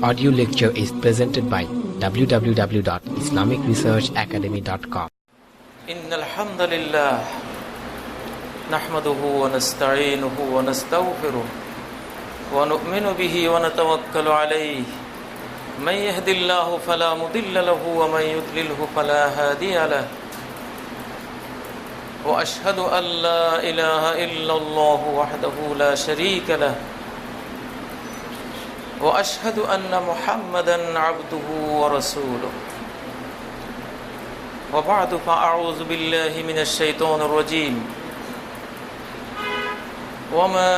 audio lecture is presented by www.islamicresearchacademy.com. إن الحمد لله نحمده ونستعينه ونستغفره ونؤمن به ونتوكل عليه من يهد الله فلا مضل له ومن يضلله فلا هادي له وأشهد أن لا إله إلا الله وحده لا شريك له وأشهد أن محمدًا عبده ورسوله وبعد فأعوذ بالله من الشيطان الرجيم وما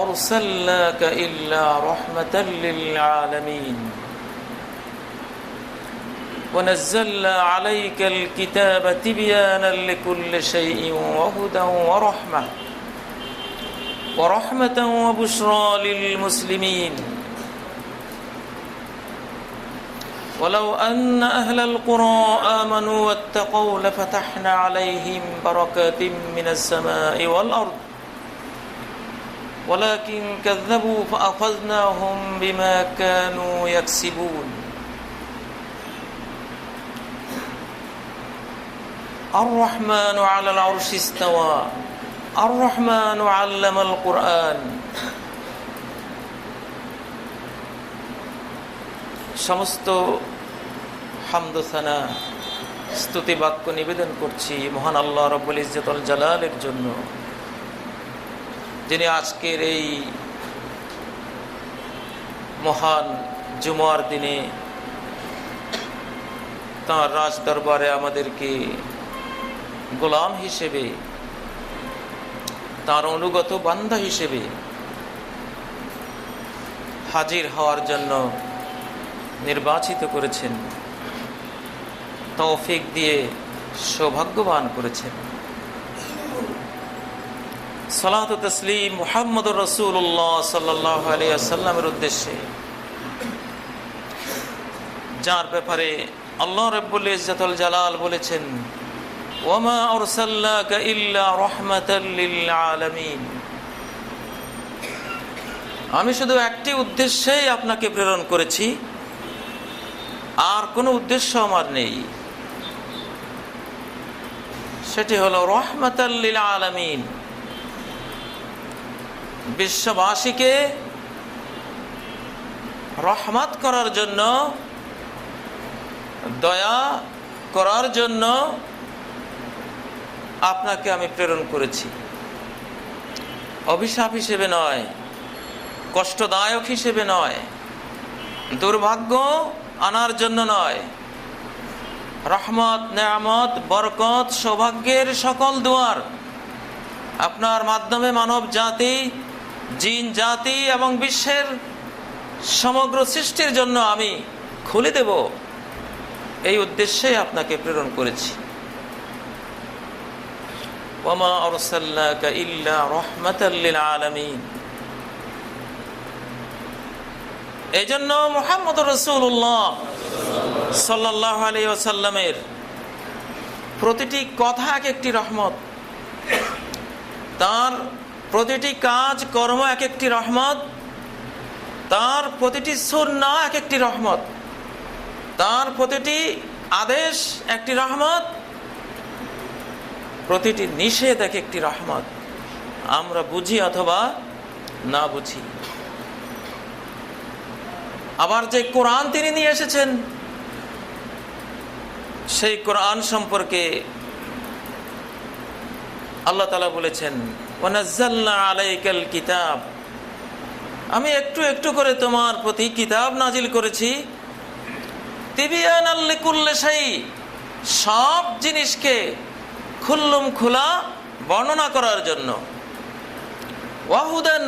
أرسلناك إلا رحمة للعالمين ونزلنا عليك الكتاب تبيانا لكل شيء وهدى ورحمة وبشرى للمسلمين ولو أن أهل القرى آمنوا واتقوا لفتحنا عليهم بركات من السماء والأرض ولكن كذبوا فأخذناهم بما كانوا يكسبون الرحمن على العرش استوى الرحمن علم القرآن সমস্ত হামদ ও সানা স্তুতি বাক্য নিবেদন করছি মহান আল্লাহ রাব্বুল ইজ্জতুল জালালের জন্য, যিনি আজকের এই মহান জুমার দিনে তাঁর রাজ দরবারে আমাদেরকে গোলাম হিসেবে, তাঁর অনুগত বান্দা হিসেবে হাজির হওয়ার জন্য নির্বাচিত করেছেন, তৌফিক দিয়ে সৌভাগ্যবান করেছেন। সালাত ও তাসলিম মুহাম্মদুর রাসূলুল্লাহ সাল্লাল্লাহু আলাইহি ওয়াসাল্লামের উদ্দেশ্যে, যার ব্যাপারে আল্লাহ রাব্বুল ইজ্জতুল জালাল বলেছেন ওয়ামা আরসালনাকা ইল্লা রাহমাতাল লিল আলামিন, আমি শুধু একটি উদ্দেশ্যেই আপনাকে প্রেরণ করেছি, আর কোনো উদ্দেশ্য আমার নেই, সেটি হলো রাহমাতাল লিল আলামিন, বিশ্ববাসীকে রহমত করার জন্য, দয়া করার জন্য আপনাকে আমি প্রেরণ করেছি। অভিশাপ হিসেবে নয়, কষ্টদায়ক হিসেবে নয়, দুর্ভাগ্য আনার জন্য নয়, রহমত, নেয়ামত, বরকত, সৌভাগ্যের সকল দুয়ার আপনার মাধ্যমে মানব জাতি, জিন জাতি এবং বিশ্বের সমগ্র সৃষ্টির জন্য আমি খুলে দেব, এই উদ্দেশ্যে আপনাকে প্রেরণ করেছি। ওয়ামা আরসালনাকা ইল্লা রাহমাতাল লিল আলামিন। এই জন্য মুহাম্মদুর রাসূলুল্লাহ সাল্লাল্লাহু আলাইহি ওয়াসাল্লামের প্রতিটি কথা এক একটি রহমত, তার প্রতিটি কাজ কর্ম এক একটি রহমত, তার প্রতিটি সুন্নাহ এক একটি রহমত, তার প্রতিটি আদেশ একটি রহমত, প্রতিটি নিষেধ এক একটি রহমত, আমরা বুঝি অথবা না বুঝি। আবার যে কোরআন তিনি নিয়ে এসেছেন, সেই কোরআন সম্পর্কে আল্লাহ তাআলা বলেছেন ওয়ানাজ্জালনা আলাইকাল কিতাব, আমি একটু একটু করে তোমার প্রতি কিতাব নাজিল করেছি, তিবিয়ানাল লিকুল্লি শাই, সব জিনিসকে খুল্লুম খোলা বর্ণনা করার জন্য, ওয়াহুদান,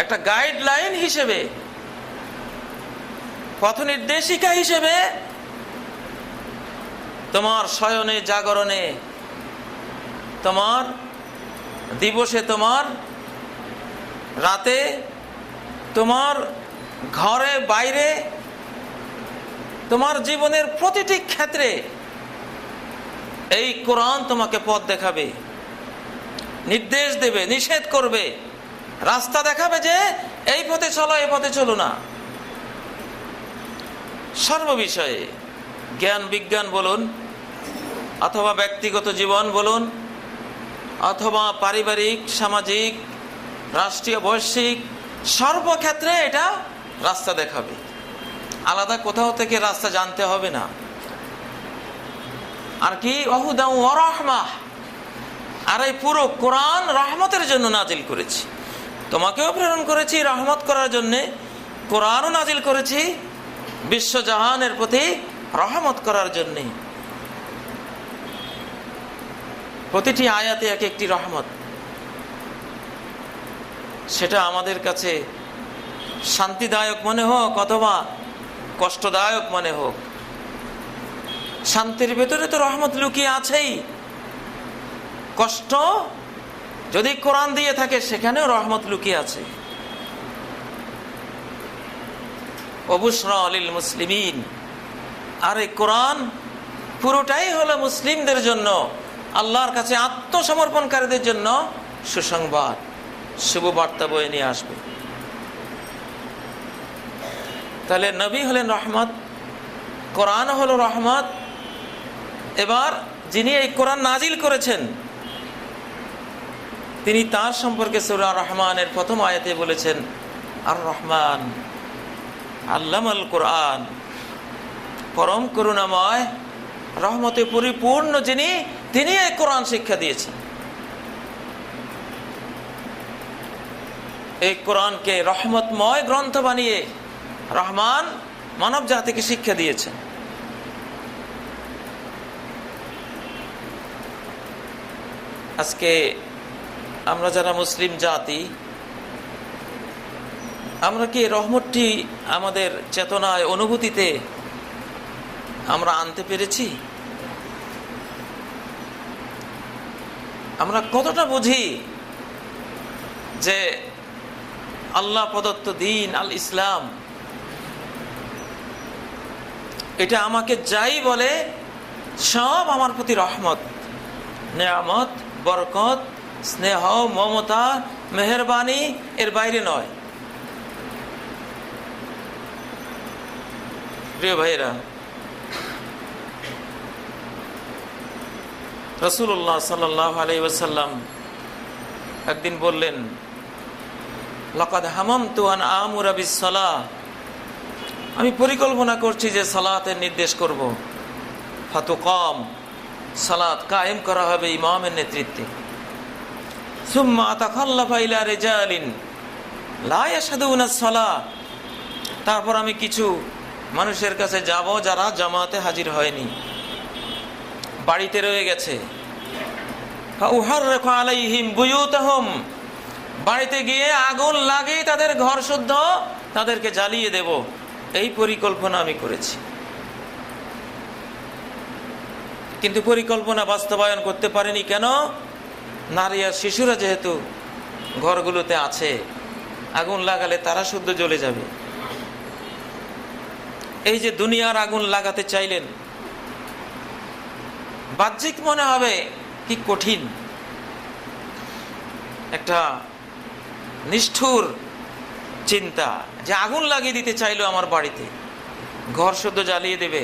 একটা গাইডলাইন হিসেবে, পথ নির্দেশিকা হিসেবে, তোমার শয়নে জাগরণে, তোমার দিবসে, তোমার রাতে, তোমার ঘরে বাইরে, তোমার জীবনের প্রতিটি ক্ষেত্রে এই কোরআন তোমাকে পথ দেখাবে, নির্দেশ দেবে, নিষেধ করবে, রাস্তা দেখাবে যে এই পথে চলো, এই পথে চলো না। সর্ববিষয়ে জ্ঞান বিজ্ঞান বলুন, অথবা ব্যক্তিগত জীবন বলুন, অথবা পারিবারিক, সামাজিক, রাষ্ট্রীয়, বৈশ্বিক, সর্বক্ষেত্রে এটা রাস্তা দেখাবে। আলাদা কোথাও থেকে রাস্তা জানতে হবে না। আর কি ওয়াহুদাও ওয়া রাহমাহ, আর এই পুরো কোরআন রহমতের জন্য নাজিল করেছি। তোমাকেও প্রেরণ করেছি রহমত করার জন্যে, কোরআনও নাজিল করেছি বিশ্বজাহানের প্রতি রহমত করার জন্যে। প্রতিটি আয়াতে এক একটি রহমত। সেটা আমাদের কাছে শান্তিদায়ক মনে হোক অথবা কষ্টদায়ক মনে হোক, শান্তির ভেতরে তো রহমত লুকিয়ে আছেই। কষ্ট যদি কোরআন দিয়ে থাকে সেখানেও রহমত লুকিয়ে আছে। ওয়াবুশরা লিল মুসলিমিন, আর এই কোরআন পুরোটাই হলো মুসলিমদের জন্য, আল্লাহর কাছে আত্মসমর্পণকারীদের জন্য সুসংবাদ, শুভ বার্তা বয়ে নিয়ে আসবে। তাহলে নবী হলেন রহমত, কোরআন হলো রহমত। এবার যিনি এই কোরআন নাজিল করেছেন তিনি তার সম্পর্কে সূরা রহমানের প্রথম আয়াতে বলেছেন, আর রহমান আল্লামাল কোরআন, পরম করুণাময়, রহমতে পরিপূর্ণ যিনি, তিনি এই কোরআন শিক্ষা দিয়েছেন। এই কোরআনকে রহমতময় গ্রন্থ বানিয়ে রহমান মানব জাতিকে শিক্ষা দিয়েছেন। আজকে আমরা যারা মুসলিম জাতি, আমরা কি রহমতটি আমাদের চেতনায়, অনুভূতিতে আমরা আনতে পেরেছি? আমরা কতটা বুঝি যে আল্লাহ প্রদত্ত দিন আল ইসলাম, এটা আমাকে যাই বলে সব আমার প্রতি রহমত, নেয়ামত, বরকত, স্নেহ, মমতা, মেহেরবানি, এর বাইরে নয়। প্রিয় ভাইরা, রাসূলুল্লাহ সাল্লাল্লাহু আলাইহি ওয়াসাল্লাম একদিন বললেন, লাকাদ হামামতু আন আমুরা বিস-সালাহ, আমি পরিকল্পনা করছি যে সালাতের নির্দেশ করব। ফাতুকাম, সালাত কায়েম করা হবে ইমামের নেতৃত্বে। সুম্মা আতাখাল্লাফা ইলা রিজালিন লা ইয়াশহাদুনা আস-সালাহ, তারপর আমি কিছু মানুষের কাছে যাব যারা জামাতে হাজির হয়নি, বাড়িতে রয়ে গেছে। ফাউহাররিকু আলাইহিম বুয়ুতাহুম, বাড়িতে গিয়ে আগুন লাগিয়ে তাদের ঘর শুদ্ধ তাদেরকে জ্বালিয়ে দেব। এই পরিকল্পনা আমি করেছি। কিন্তু পরিকল্পনা বাস্তবায়ন করতে পারেনি কেন? নারী আর শিশুরা যেহেতু ঘরগুলোতে আছে, আগুন লাগালে তারা শুদ্ধ জ্বলে যাবে। এই যে দুনিয়ার আগুন লাগাতে চাইলেন, বাহ্যিক মনে হবে কি কঠিন, একটা নিষ্ঠুর চিন্তা যে আগুন লাগিয়ে দিতে চাইলো আমার বাড়িতে, ঘর শুদ্ধ জ্বালিয়ে দেবে।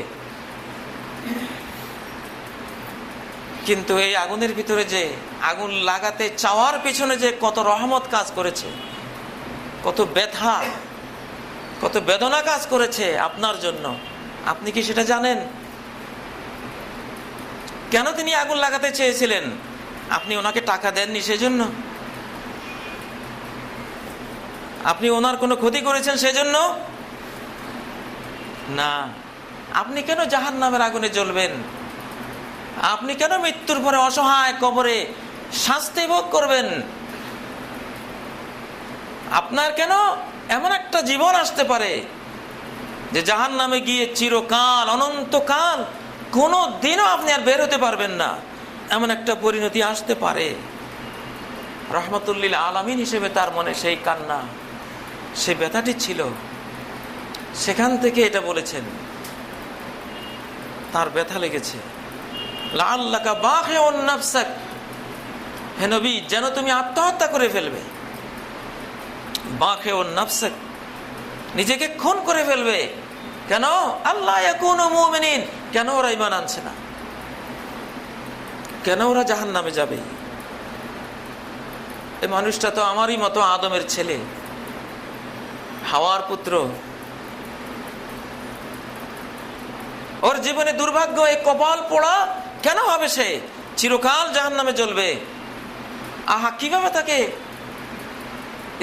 কিন্তু এই আগুনের ভিতরে যে আগুন লাগাতে চাওয়ার পেছনে যে কত রহমত কাজ করেছে, কত ব্যথা, কত বেদনা কাজ করেছে আপনার জন্য, আপনি কি সেটা জানেন? কেন তিনি আগুন লাগাতে চেয়েছিলেন? আপনি ওনাকে টাকা দেননি সেজন্য? আপনি ওনার কোনো ক্ষতি করেছেন সেজন্য? না। আপনি কেন জাহান্নামের আগুনে জ্বলবেন? আপনি কেন মৃত্যুর পরে অসহায় কবরে শাস্তি ভোগ করবেন? আপনার কেন এমন একটা জীবন আসতে পারে যে জাহান্নামে গিয়ে চিরকাল, অনন্তকাল কোনো দিনও আপনি আর বের হতে পারবেন না, এমন একটা পরিণতি আসতে পারে? রহমতুল্লিল আলামিন হিসেবে তার মনে সেই কান্না, সেই ব্যথাটি ছিল। সেখান থেকে এটা বলেছেন, তার ব্যথা লেগেছে। লাআল্লাকা বাখিউন নাফসাক, হে নবী, যেন তুমি আত্মহত্যা করে ফেলবে। বাখিউন নাফসাক, নিজেকে খুন করে ফেলবে। কেন? আল্লাহ ইয়াকুনু মুমিনিন, কেন ওরা ঈমান আনছে না, কেন ওরা জাহান্নামে যাবে? এই মানুষটা তো আমারই মতো আদমের ছেলে, হাওয়ার পুত্র। ওর জীবনে দুর্ভাগ্য, এই কপাল পোড়া কেন হবে? সে চিরকাল জাহান্নামে জ্বলবে। আহা, কিভাবে তাকে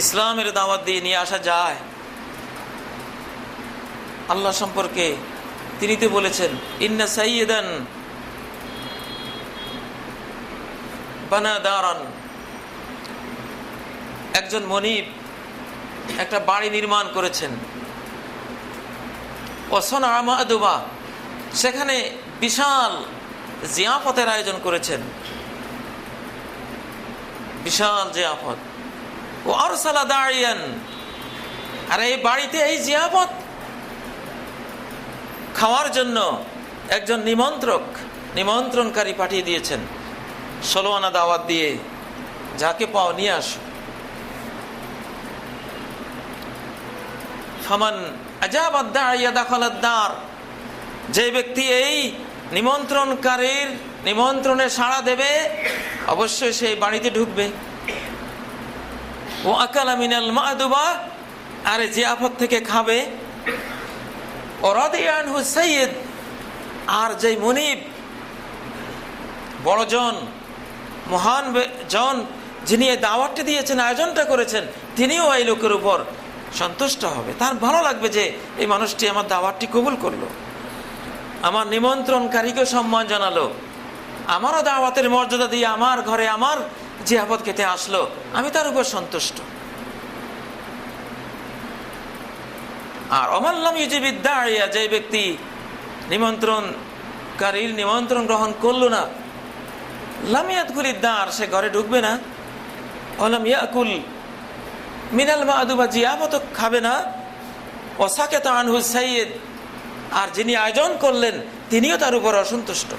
ইসলামের দাওয়াত দিয়ে নিয়ে আসা যায়? আল্লাহ সম্পর্কে তিনি তো বলেছেন, ইন্না সাইয়্যিদান বানা দারান, একজন মনিব একটা বাড়ি নির্মাণ করেছেন। ওয়াসনা মা'দুবা, সেখানে বিশাল জিয়াফতের আয়োজন করেছেন, বিশাল জিয়াফত। ও আরসালা দাইয়ান, আর এই বাড়িতে এই জিয়াফত খাওয়ার জন্য একজন নিমন্ত্রণকারী পাঠিয়ে দিয়েছেন, 16 আনা দাওয়াত দিয়ে, যাকে পাও নিয়ে আসো। ফামান আজাবাদ দাইয়া দাখালাদ দার, যে ব্যক্তি এই নিমন্ত্রণকারীর নিমন্ত্রণে সাড়া দেবে অবশ্যই সেই বাড়িতে ঢুকবে। ও আকালা মিনাল মা'দুবা, আর জিয়াফত থেকে খাবে। ও রাদিয়া আনহু সাইয়্যিদ, আর যে মুনিব বড়জন মহান জন, যিনি এই দাওয়াতটি দিয়েছেন, আয়োজনটা করেছেন, তিনিও এই লোকের উপর সন্তুষ্ট হবে। তার ভালো লাগবে যে এই মানুষটি আমার দাওয়াতটি কবুল করলো, আমার নিমন্ত্রণকারীকে সম্মান জানালো, আমারও দাওয়াতের মর্যাদা দিয়ে আমার ঘরে আমার জিয়াফত খেতে আসলো, আমি তার উপর সন্তুষ্ট। আর অমাল্লাম ইউজিবিদ দাইয়া, যে ব্যক্তি নিমন্ত্রণকারীর নিমন্ত্রণ গ্রহণ করলো না, লাম ইয়াদখুলিদ দার, সে ঘরে ঢুকবে না। ওয়ালাম ইয়াকুল মিনাল মা'দুবা, জিয়াফত খাবে না। ওয়া সাকাতা আনহু সাইয়্যিদ, আর যিনি আয়োজন করলেন তিনিও তার উপর অসন্তুষ্ট।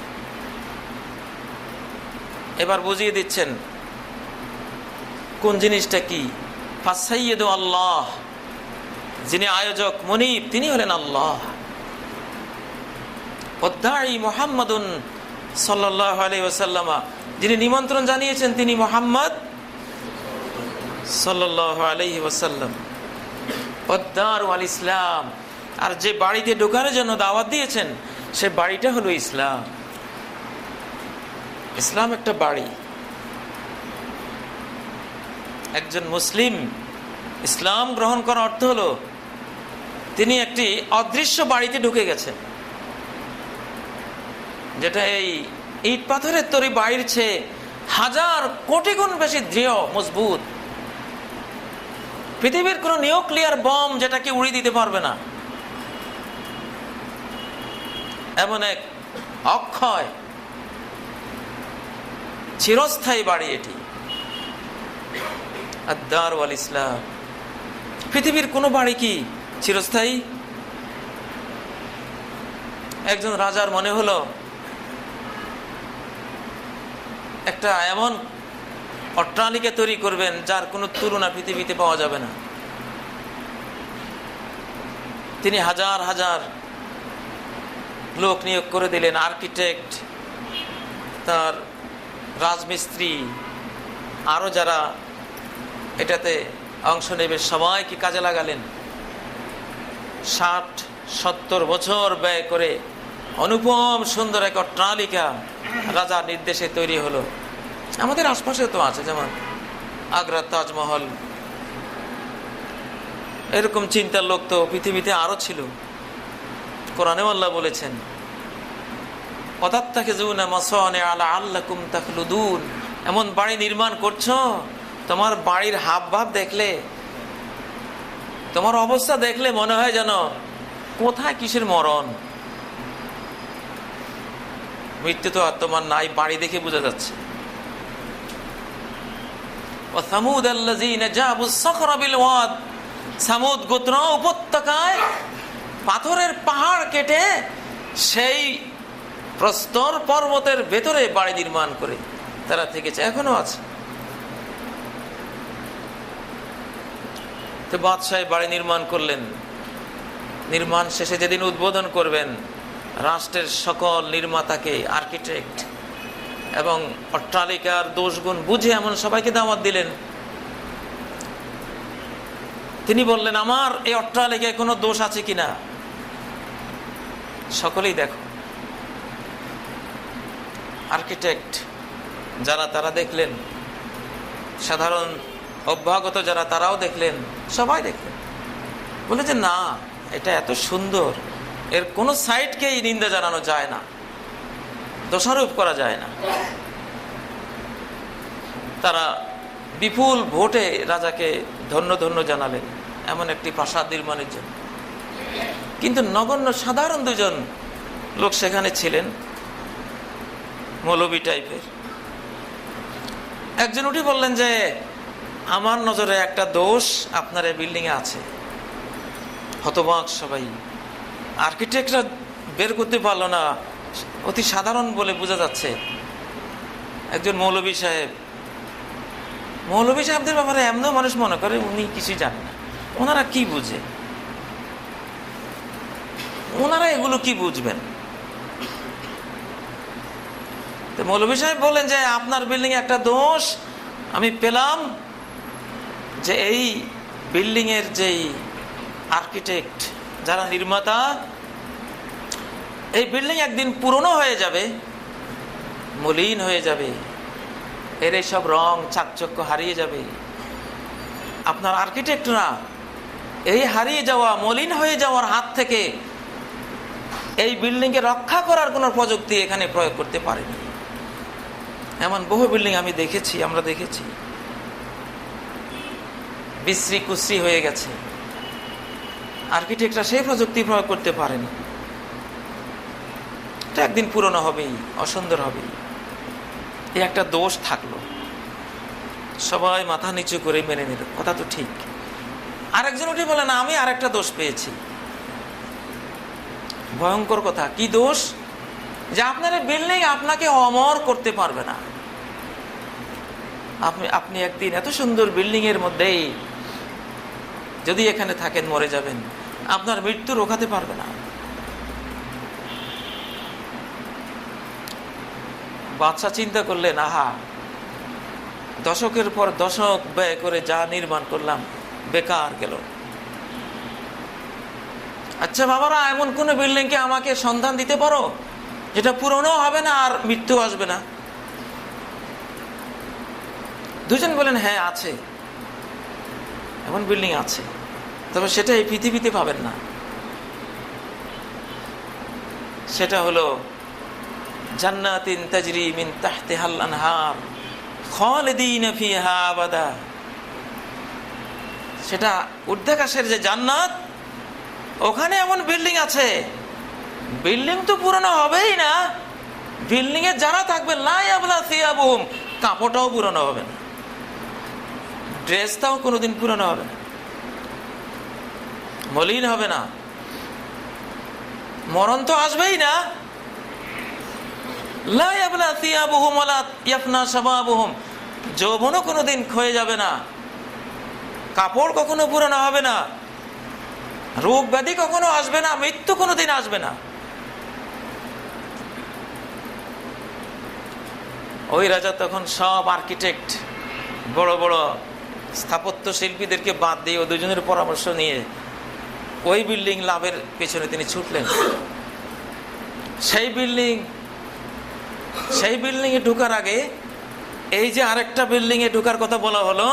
এবার বুঝিয়ে দিচ্ছেন কোন জিনিসটা কি। ফাসাইয়্যিদু আল্লাহ, যিনি আয়োজক মুনিব তিনি হলেন আল্লাহ। ওয়াদাঈ মুহাম্মাদুন সাল্লাল্লাহু আলাইহি ওয়াসাল্লাম, যিনি নিমন্ত্রণ জানিয়েছেন তিনি মুহাম্মদ সাল্লাল্লাহু আলাইহি ওয়াসাল্লাম। ওয়াদ-দারু আল ইসলাম, আর যে বাড়িতে ঢোকানোর জন্য দাওয়াত দিয়েছেন সে বাড়িটা হলো ইসলাম। ইসলাম একটা বাড়ি। একজন মুসলিম ইসলাম গ্রহণ করার অর্থ হলো তিনি একটি অদৃশ্য বাড়িতে ঢুকে গেছেন, যেটা এই ইট পাথরের তৈরি বাড়ির চেয়ে হাজার কোটি গুণ বেশি দৃঢ়, মজবুত। পৃথিবীর কোন নিউক্লিয়ার বম যেটাকে উড়িয়ে দিতে পারবে না, এমন এক অক্ষয় চিরস্থায়ী বাড়ি এটি, আদ-দার ওয়াল ইসলাম। পৃথিবীর কোন বাড়ি কি চিরস্থায়ী? একজন রাজার মনে হলো একটা এমন অট্টালিকা তৈরি করবেন যার কোনো তুলনা পৃথিবীতে পাওয়া যাবে না। তিনি হাজার হাজার লোক নিয়োগ করে দিলেন, আর্কিটেক্ট, তার রাজমিস্ত্রি, আরো যারা এটাতে অংশ নেবে সবাইকে কাজে লাগালেন। 60-70 বছর ব্যয় করে অনুপম সুন্দর এক অট্টালিকা রাজার নির্দেশে তৈরি হলো। আমাদের আশপাশে তো আছে, যেমন আগ্রার তাজমহল। এরকম চিন্তার লোক তো পৃথিবীতে আরো ছিল। কোরআনে আল্লাহ বলেছেন, ওয়াতাত্তাখিযুনা মাসানিআ লাআল্লাকুম তাখলুদুন, এমন বাড়ি নির্মাণ করছো, তোমার বাড়ির হাব ভাব দেখলে, তোমার অবস্থা দেখলে মনে হয় যেন কোথায় কিসের মরণ। মৃত্যু তো আর তোমার নাই, বাড়ি দেখে বোঝা যাচ্ছে। ওয়া সামুদ আল্লাযীনা জাবুস সাখরা বিল ওয়াদ, সামুদ গোত্র উপত্যকায় পাথরের পাহাড় কেটে সেই প্রস্তর পর্বতের ভেতরে বাড়ি নির্মাণ করে তারা থেকেছে, এখনো আছে। তো বাদশাহ বাড়ি নির্মাণ করলেন। নির্মাণ শেষে যেদিন উদ্বোধন করবেন, রাষ্ট্রের সকল নির্মাতাকে, আর্কিটেক্ট এবং অট্টালিকার দোষগুণ বুঝে এমন সবাইকে দাওয়াত দিলেন। তিনি বললেন, আমার এই অট্টালিকায় কোনো দোষ আছে কিনা সকলেই দেখো। আর্কিটেক্ট যারা তারা দেখলেন, সাধারণ অভ্যাগত যারা তারাও দেখলেন, সবাই দেখলেন। বলে যে না, এটা এত সুন্দর, এর কোনো সাইডকেই নিন্দা জানানো যায় না, দোষারোপ করা যায় না। তারা বিপুল ভোটে রাজাকে ধন্য ধন্য জানালেন এমন একটি প্রাসাদ নির্মাণের জন্য। কিন্তু নগণ্য সাধারণ দুজন লোক সেখানে ছিলেন, মৌলবী টাইপের। একজন উঠে বললেন যে আমার নজরে একটা দোষ আপনার এই বিল্ডিং এ আছে। হতবাক সবাই, আর্কিটেক্টরা বের করতে পারলো না, অতি সাধারণ বলে বোঝা যাচ্ছে। একজন মৌলবী সাহেব, মৌলবী সাহেবদের ব্যাপারে এমনও মানুষ মনে করে উনি কিছুই জানেন না, ওনারা কি বুঝে, ওনারা এগুলো কি বুঝবেন। তো মৌলবী সাহেব বললেন যে আপনার বিল্ডিং এ একটা দোষ আমি পেলাম, যে এই বিল্ডিং এর যেই আর্কিটেক্ট, যারা নির্মাতা, এই বিল্ডিং একদিন পুরনো হয়ে যাবে, মলিন হয়ে যাবে, এর এইসব রং চাকচক্য হারিয়ে যাবে। আপনার আর্কিটেক্টরা এই হারিয়ে যাওয়া, মলিন হয়ে যাওয়ার হাত থেকে এই বিল্ডিংকে রক্ষা করার কোনো প্রযুক্তি এখানে প্রয়োগ করতে পারেনি। এমন বহু বিল্ডিং আমি দেখেছি, আমরা দেখেছি, বিশ্রী কুশ্রী হয়ে গেছে, আর্কিটেক্টরা সেই প্রযুক্তি প্রয়োগ করতে পারেনি। এটা একদিন পুরনো হবেই, অসুন্দর হবেই। এই একটা দোষ থাকলো, সবাই মাথা নিচু করে মেনে নিল, কথা তো ঠিক। আরেকজন উঠে বলে না, আমি আরেকটা দোষ পেয়েছি। ভয়ঙ্কর কথা, কি দোষ? যে আপনার বিল্ডিং আপনাকে অমর করতে পারবে না। আপনি একদিন এত সুন্দর বিল্ডিং এর মধ্যেই যদি এখানে থাকেন মরে যাবেন, আপনার মৃত্যু রোখাতে পারবে না। বাদশা চিন্তা করলেন, আহা, দশকের পর দশক ব্যয় করে যা নির্মাণ করলাম বেকার গেল। আচ্ছা বাবারা, এমন কোন বিল্ডিংকে আমাকে সন্ধান দিতে পারো যেটা পুরনো হবে না আর মৃত্যু আসবে না? দুজন বলেন, হ্যাঁ আছে, এমন বিল্ডিং আছে, তবে সেটা এই পৃথিবীতে পাবেন না। সেটা হলো জান্নাতিন তাজরি মিন তাহতিহাল আনহার খালিদিন ফিহা আবাদা। সেটা ঊর্ধ্বাকাশের যে জান্নাত, ওখানে এমন বিল্ডিং আছে, বিল্ডিং তো পুরনো হবেই না, বিল্ডিং এ যারা থাকবে লা ইয়াবলা সিয়াবুহুম, কাপড়টাও পুরনো হবে না, ড্রেসটাও কোনোদিন পুরনো হবে না, মলিন হবে না, মরণ তো আসবেই না। লা ইয়াবলা সিয়াবুহুম ওয়ালা ইয়াফনা শাবাবুহুম, যৌবনও কোনোদিন ক্ষয়ে যাবে না, কাপড় কখনো পুরনো হবে না, রোগ ব্যাধি কখনো আসবে না, মৃত্যু কোনোদিন আসবে না। ওই রাজা তখন সব আর্কিটেক্ট, বড় বড় স্থাপত্য শিল্পীদেরকে বাদ দিয়ে ও দুজনের পরামর্শ নিয়ে ওই বিল্ডিং লাভের পেছনে তিনি ছুটলেন। সেই বিল্ডিং এ ঢোকার আগে এই যে আরেকটা বিল্ডিং এ ঢোকার কথা বলা হলো,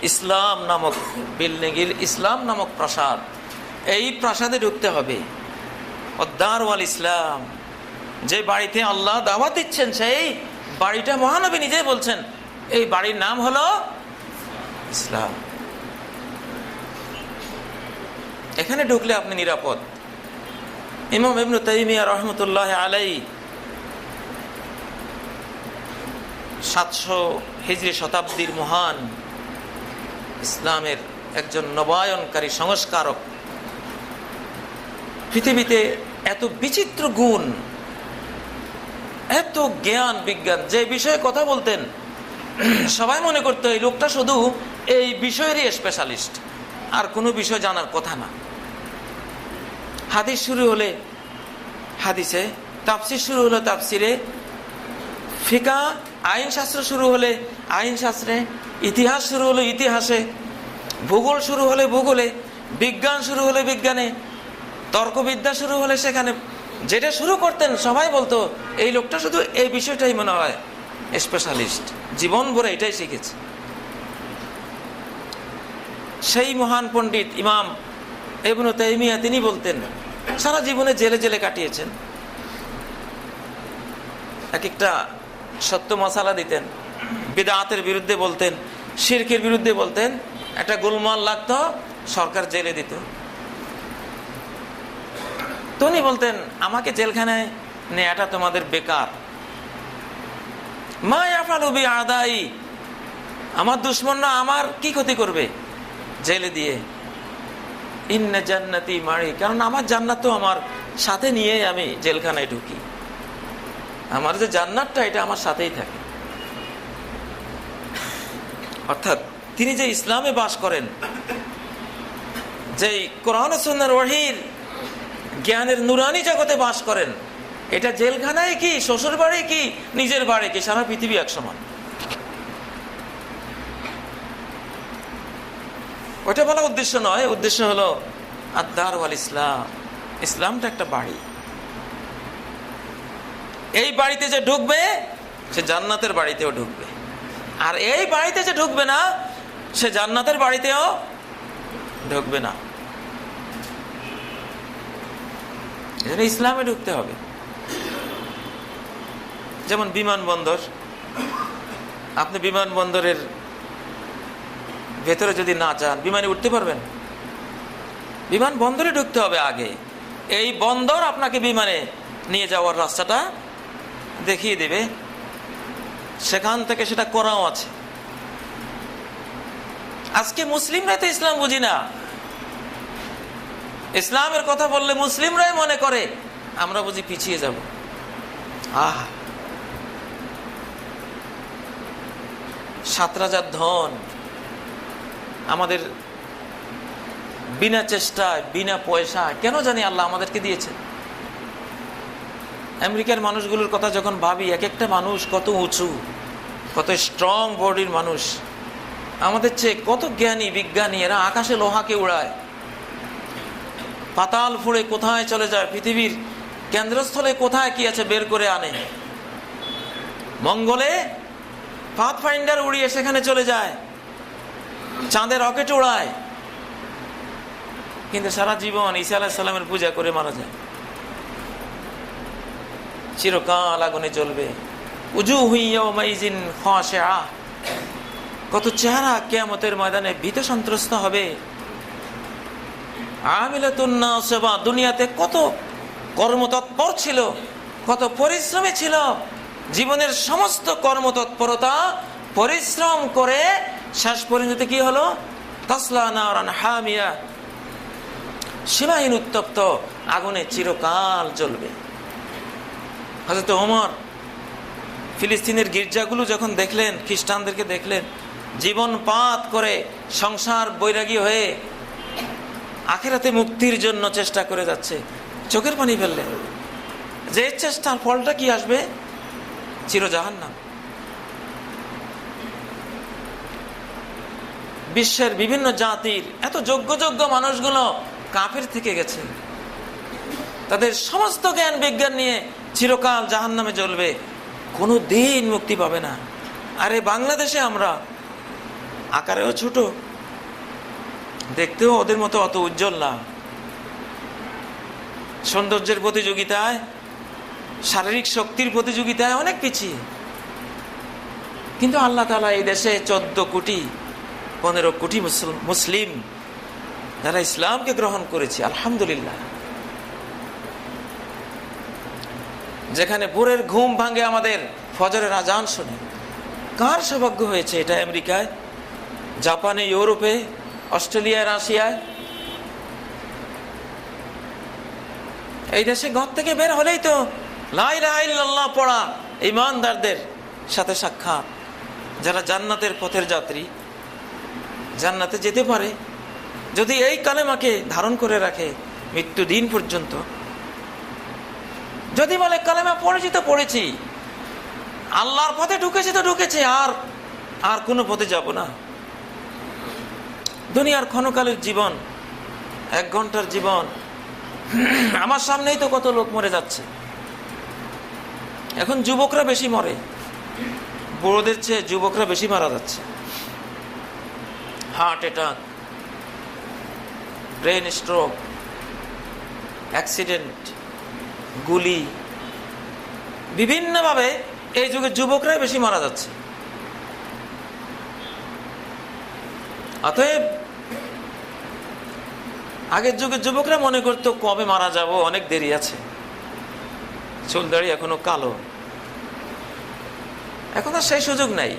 ইসলাম নামক বিল্ডিং এর, ইসলাম নামক প্রাসাদ, এই প্রাসাদে ঢুকতে হবে। অদ্দার ওয়াল ইসলাম, যে বাড়িতে আল্লাহ দাওয়াত দিচ্ছেন, সেই বাড়িটা মহানবী নিজেই বলছেন এই বাড়ির নাম হলো ইসলাম। এখানে ঢুকলে আপনি নিরাপদ। ইমাম ইবনে তাইমিয়া রাহমাতুল্লাহ আলাইহি 700 হিজরি শতাব্দীর মহান ইসলামের একজন নবায়নকারী সংস্কারক, পৃথিবীতে এত বিচিত্র গুণ, এত জ্ঞান বিজ্ঞান, যে বিষয়ে কথা বলতেন সবাই মনে করতো এই লোকটা শুধু এই বিষয়েরই স্পেশালিস্ট, আর কোনো বিষয় জানার কথা না। হাদিস শুরু হলে হাদিসে, তাফসির শুরু হলে তাফসিরে, ফিকা আইন শাস্ত্র শুরু হলে আইন শাস্ত্রে, ইতিহাস শুরু হলে ইতিহাসে, ভূগোল শুরু হলে ভূগোলে, বিজ্ঞান শুরু হলে বিজ্ঞানে, তর্কবিদ্যা শুরু হলে সেখানে। যেটা শুরু করতেন সবাই বলতো এই লোকটা শুধু এই বিষয়টাই মনে হয় স্পেশালিস্ট, জীবন ভরে এটাই শিখেছে। সেই মহান পণ্ডিত ইমাম ইবনে তাইমিয়া তিনি বলতেন, সারা জীবনে জেলে জেলে কাটিয়েছেন, এক একটা সত্য মশালা দিতেন, বিদআতের বিরুদ্ধে বলতেন, শিরকের বিরুদ্ধে বলতেন, একটা গোলমাল লাগতো সরকার জেলে দিত। তো উনি বলতেন আমাকে জেলখানায় নেওয়াটা তোমাদের বেকার। মা ইয়াফআলু বিআদাই, আমার দুশমনরা আমার কি ক্ষতি করবে জেলে দিয়ে? ইন্না জান্নাতি মারি, কারণ আমার জান্নাত তো আমার সাথে নিয়ে আমি জেলখানায় ঢুকি, আমার যে জান্নাতটা এটা আমার সাথেই থাকে। অর্থাৎ তিনি যে ইসলামে বাস করেন, যে কোরআন ও সুন্নাহর ওহীর জ্ঞানের নুরানি জগতে বাস করেন, এটা জেলখানায় কি, শ্বশুর বাড়ি কি, নিজের বাড়ি কি, সারা পৃথিবী এক সমান। ওইটা বলা উদ্দেশ্য নয়, উদ্দেশ্য হলো আদ-দার ওয়াল ইসলাম, ইসলামটা একটা বাড়ি। এই বাড়িতে যে ঢুকবে সে জান্নাতের বাড়িতেও ঢুকবে, আর এই বাড়িতে যে ঢুকবে না সে জান্নাতের বাড়িতেও ঢুকবে না। এজন্য ইসলামে ঢুকতে হবে। যেমন বিমানবন্দর, আপনি বিমানবন্দরের ভেতরে যদি না যান বিমানে উঠতে পারবেন? বিমানবন্দরে ঢুকতে হবে আগে। এই বন্দর আপনাকে বিমানে নিয়ে যাওয়ার রাস্তাটা দেখিয়ে দেবে, সেখান থেকে সেটা করাও আছে। আজকে মুসলিমরাই তো ইসলাম বুঝি না। ইসলামের কথা বললে মুসলিমরাই মনে করে আমরা বুঝি পিছিয়ে যাব। আহা, 7 রাজার ধন আমাদের বিনা চেষ্টায় বিনা পয়সা কেন জানি আল্লাহ আমাদেরকে দিয়েছেন। আমেরিকার মানুষগুলোর কথা যখন ভাবি, এক একটা মানুষ কত উঁচু, কত স্ট্রং বডির মানুষ, আমাদের চেয়ে কত জ্ঞানী বিজ্ঞানী, এরা আকাশে লোহাকে উড়ায়, পাতাল ফুঁড়ে কোথায় চলে যায়, পৃথিবীর কেন্দ্রস্থলে কোথায় কি আছে বের করে আনে, মঙ্গলে পাথ ফাইন্ডার উড়িয়ে সেখানে চলে যায়, চাঁদে রকেট উড়ায়, কিন্তু সারা জীবন ঈসা আলাইহিস সালামের পূজা করে মারা যায়। চিরকাল আগুনে জ্বলবে। উজুহু ইয়াওমাইযিন খাশিআ, কত চেহারা কিয়ামতের ময়দানে ভীত সন্ত্রস্ত হবে। আমিলাতুন নাসিবা, দুনিয়াতে কত কর্মতৎপর ছিল, কত পরিশ্রমী ছিল, জীবনের সমস্ত কর্মতৎপরতা পরিশ্রম করে শেষ পর্যন্ত কি হলো? তাসলা নারান হামিয়া, সীমাহীন উত্তপ্ত আগুনে চিরকাল জ্বলবে। হযরত ওমর ফিলিস্তিনের গির্জাগুলো যখন দেখলেন, খ্রিস্টানদেরকে দেখলেন জীবন পাত করে সংসার বৈরাগী হয়ে আখিরাতে মুক্তির জন্য চেষ্টা করে যাচ্ছে, চোখের পানি ফেললেন। যে চেষ্টার ফলটা কি আসবে? চিরজাহান্নাম। বিশ্বের বিভিন্ন জাতির এত যোগ্য যোগ্য মানুষগুলো কাফের থেকে গেছে, তাদের সমস্ত জ্ঞান বিজ্ঞান নিয়ে চিরকাল জাহান্নামে জ্বলবে, কোনো দিন মুক্তি পাবে না। আরে বাংলাদেশে আমরা আকারেও ছোট, দেখতেও ওদের মতো অত উজ্জ্বল না, সৌন্দর্যের প্রতিযোগিতায়, শারীরিক শক্তির প্রতিযোগিতায় অনেক পিছিয়ে, কিন্তু আল্লাহ তাআলা এই দেশে 14 কোটি 15 কোটি মুসলিম যারা ইসলামকে গ্রহণ করেছে, আলহামদুলিল্লাহ। যেখানে ভোরের ঘুম ভাঙে আমাদের ফজরের আজান শুনে। কার সৌভাগ্য হয়েছে এটা? আমেরিকায়, জাপানে, ইউরোপে, অস্ট্রেলিয়ায়, রাশিয়ায়। এই দেশে ঘর থেকে বের হলেই তো লা ইলাহা ইল্লাল্লাহ পড়া ঈমানদারদের সাথে সাক্ষাৎ, যারা জান্নাতের পথের যাত্রী, জান্নাতে যেতে পারে যদি এই কালেমাকে ধারণ করে রাখে মৃত্যু দিন পর্যন্ত, যদি বলে কালেমা পড়েছি তো পড়েছি, আল্লাহর পথে ঢুকেছি তো ঢুকেছি, আর কোনো পথে যাব না। দুনিয়ার ক্ষণকালের জীবন, 1 ঘন্টার জীবন, আমার সামনেই তো কত লোক মরে যাচ্ছে। এখন যুবকরা বেশি মরে, বড়দের চেয়ে যুবকরা বেশি মারা যাচ্ছে। Heart attack, brain stroke, accident, গুলি, বিভিন্নভাবে এই যুগের যুবকরাই বেশি মারা যাচ্ছে। অতএব আগের যুগের যুবকরা মনে করতো কবে মারা যাব, অনেক দেরি আছে, চুল দাড়ি এখনো কালো। এখন আর সেই সুযোগ নাই।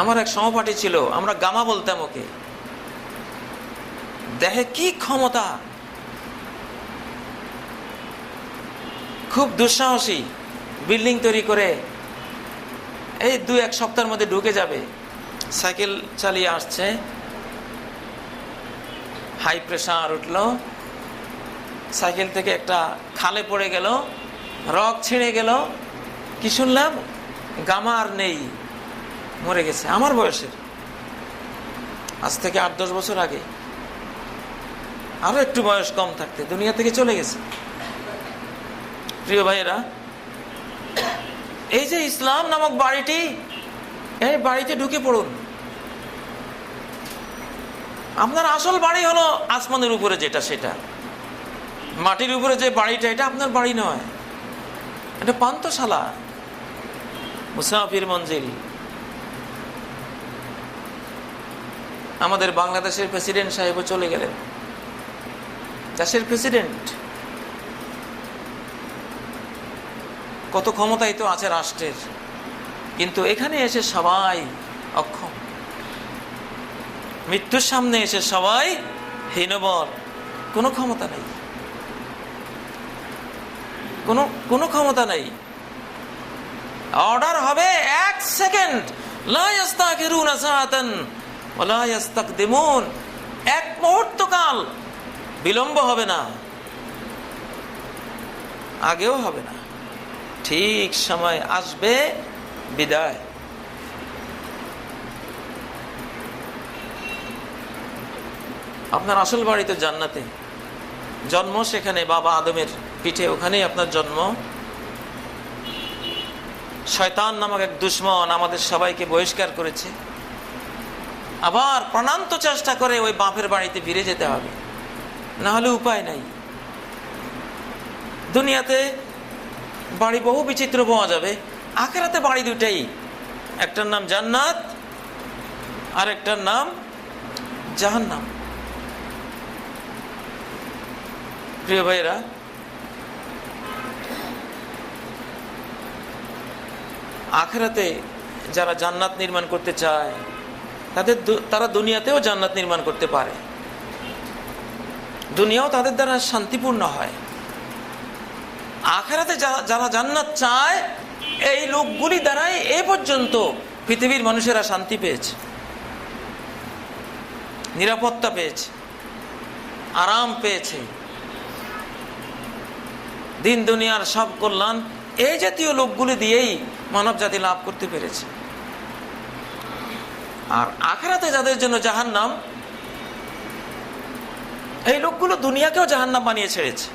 আমার এক সহপাঠী ছিল, আমরা গামা বলতাম ওকে। দেখে কি ক্ষমতা, খুব দুঃসাহসী, বিল্ডিং তৈরি করে এই 2-1 সপ্তাহের মধ্যে ঢুকে যাবে। সাইকেল চালিয়ে আসছে, হাই প্রেশার উঠলো, সাইকেল থেকে একটা খালে পড়ে গেল, রক ছিঁড়ে গেল, কি শুনলাম, গামা আর নেই, মরে গেছে। আমার বয়সের, আজ থেকে 8-10 বছর আগে, আরো একটু বয়স কম থাকতে দুনিয়া থেকে চলে গেছে। প্রিয় ভাইয়েরা, এই যে ইসলাম নামক বাড়িটি, এই বাড়িতে ঢুকে পড়ুন। আপনার আসল বাড়ি হলো আসমানের উপরে যেটা, সেটা মাটির উপরে যে বাড়িটা, এটা আপনার বাড়ি নয়, এটা পান্থশালা, মুসাফির মঞ্জিল। আমাদের বাংলাদেশের প্রেসিডেন্ট সাহেবও চলে গেলেন, দেশের প্রেসিডেন্ট, কত ক্ষমতাই তো আছে রাষ্ট্রের, কিন্তু এখানে এসে সবাই অক্ষম। মৃত্যুর সামনে এসে সবাই হীনবল, কোনো ক্ষমতা নেই, কোনো ক্ষমতা নেই। অর্ডার হবে 1 সেকেন্ড, লা ইস্তাখিরুনা সাআতান ওয়া লা ইস্তাকদিমুন, 1 মুহূর্ত কাল বিলম্ব হবে না, আগেও হবে না, ঠিক সময় আসবে, বিদায়। আপনার আসল বাড়ি তো জান্নাতে, জন্ম সেখানে, বাবা আদমের পিঠে, ওখানেই আপনার জন্ম। শয়তান নামক এক দুশমন আমাদের সবাইকে বহিষ্কার করেছে, আবার প্রাণান্ত চেষ্টা করে ওই বাপের বাড়িতে ফিরে যেতে হবে, না হলে উপায় নাই। দুনিয়াতে বাড়ি বহু বিচিত্র পাওয়া যাবে, আখিরাতে বাড়ি দুটাই, একটার নাম জান্নাত আর একটার নাম জাহান্নাম। প্রিয় ভাইরা, আখিরাতে যারা জান্নাত নির্মাণ করতে চায়, তারা দুনিয়াতেও জান্নাত নির্মাণ করতে পারে, দুনিয়াও তাদের দ্বারা শান্তিপূর্ণ হয়। আখিরাতে যারা জান্নাত চায়, এই লোকগুলি দ্বারাই এ পর্যন্ত পৃথিবীর মানুষেরা শান্তি পেয়েছে, নিরাপত্তা পেয়েছে, আরাম পেয়েছে, দিন দুনিয়ার সব কল্যাণ এই জাতীয় লোকগুলি দিয়েই মানব জাতি লাভ করতে পেরেছে। আর আখিরাতে যাদের জন্য জাহান্নাম, এই লোকগুলো দুনিয়াকেও জাহান্নাম বানিয়ে ছেড়েছে,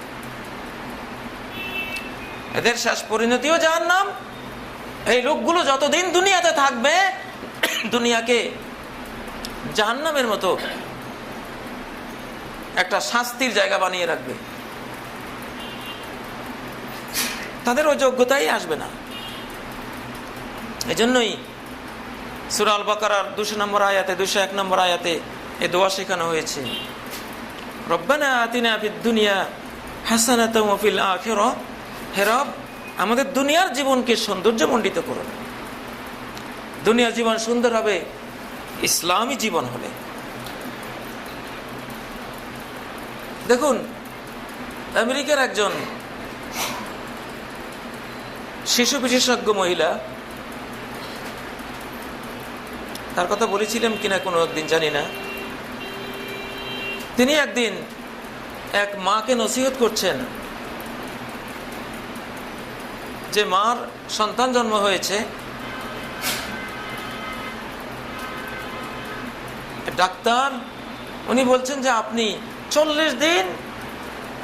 এদের শেষ পরিণতিও জাহান্নাম। এই লোকগুলো যতদিন দুনিয়াতে থাকবে, দুনিয়াকে জাহান্নামের মতো একটা শাস্তির জায়গা বানিয়ে রাখবে, তাদের ওই যোগ্যতাই আসবে না। এজন্যই সূরা আল বাকারার 200 নম্বর আয়াতে, 201 নম্বর আয়াতে এই দোয়া শেখানো হয়েছে, রব্বানা আতিনা ফিদ দুনিয়া হাসানাতাও ওয়া ফিল আখিরাহ, হে রব, আমাদের দুনিয়ার জীবনকে সৌন্দর্যমণ্ডিত করুন। দুনিয়ার জীবন সুন্দর হবে ইসলামী জীবন হলে। দেখুন, আমেরিকার একজন শিশু বিশেষজ্ঞ মহিলা, তার কথা বলেছিলাম কিনা কোনো একদিন জানি না, তিনি একদিন এক মাকে নসিহত করছেন যে মার সন্তান জন্ম হয়েছে, ডাক্তার উনি বলছেন যে আপনি 40 দিন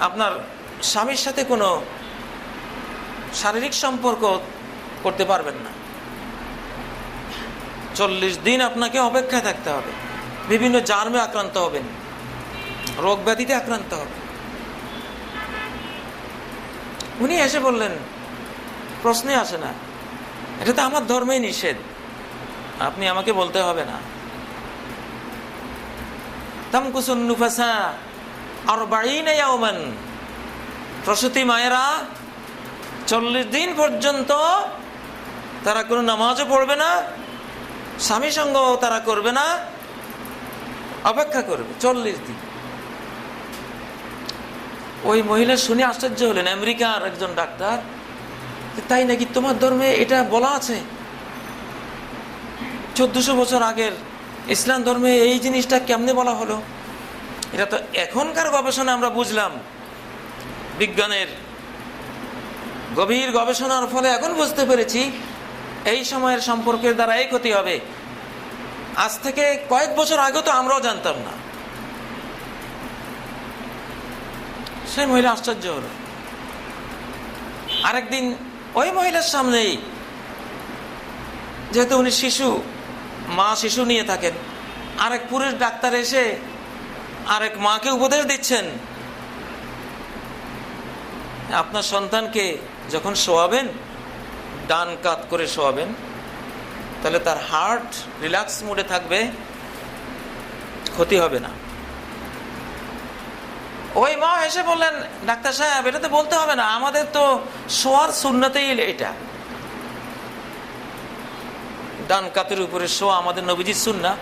আপনার স্বামীর সাথে কোনো শারীরিক সম্পর্ক করতে পারবেন না। 40 দিন আপনাকে অপেক্ষায় থাকতে হবে, বিভিন্ন জার্মে আক্রান্ত হবেন, রোগ ব্যাধিতে আক্রান্ত হবেন। উনি এসে বললেন, প্রশ্নে আসে না, এটা তো আমার ধর্মেই নিষেধ, আপনি আমাকে বলতে হবে না। তামকুসুন নুফাসা 40 ইয়াওমান, প্রসূতি মায়েরা 40 দিন পর্যন্ত তারা কোনো নামাজও পড়বে না, স্বামী সঙ্গ তারা করবে না, অপেক্ষা করবে 40 দিন। ওই মহিলা শুনে আশ্চর্য হলেন, আমেরিকার একজন ডাক্তার, তাই নাকি তোমার ধর্মে এটা বলা আছে? 1400 বছর আগের ইসলাম ধর্মে এই জিনিসটা কেমনে বলা হলো? এটা তো এখনকার গবেষণা আমরা বুঝলাম, বিজ্ঞানের গভীর গবেষণার ফলে এখন বুঝতে পেরেছি এই সময়ের সম্পর্কের দ্বারা এই ক্ষতি হবে। আজ থেকে কয়েক বছর আগে তো আমরাও জানতাম না। সেই মহিলা আশ্চর্য হলো। আরেকদিন ওই মহিলার সামনেই, যেহেতু উনি মা শিশু নিয়ে থাকেন, আরেক পুরুষ ডাক্তার এসে আরেক মাকে উপদেশ দিচ্ছেন, আপনার সন্তানকে যখন শোয়াবেন ডান কাত করে শোয়াবেন, তাহলে তার হার্ট রিল্যাক্স মুডে থাকবে, ক্ষতি হবে না। ওই মা এসে বললেন, ডাক্তার সাহেব এটা তো বলতে হবে না, আমাদের তো শোয়ার সুন্নতেই এটা, ডান কাতের উপরে শোয়া আমাদের নবীজির সুন্নাহ।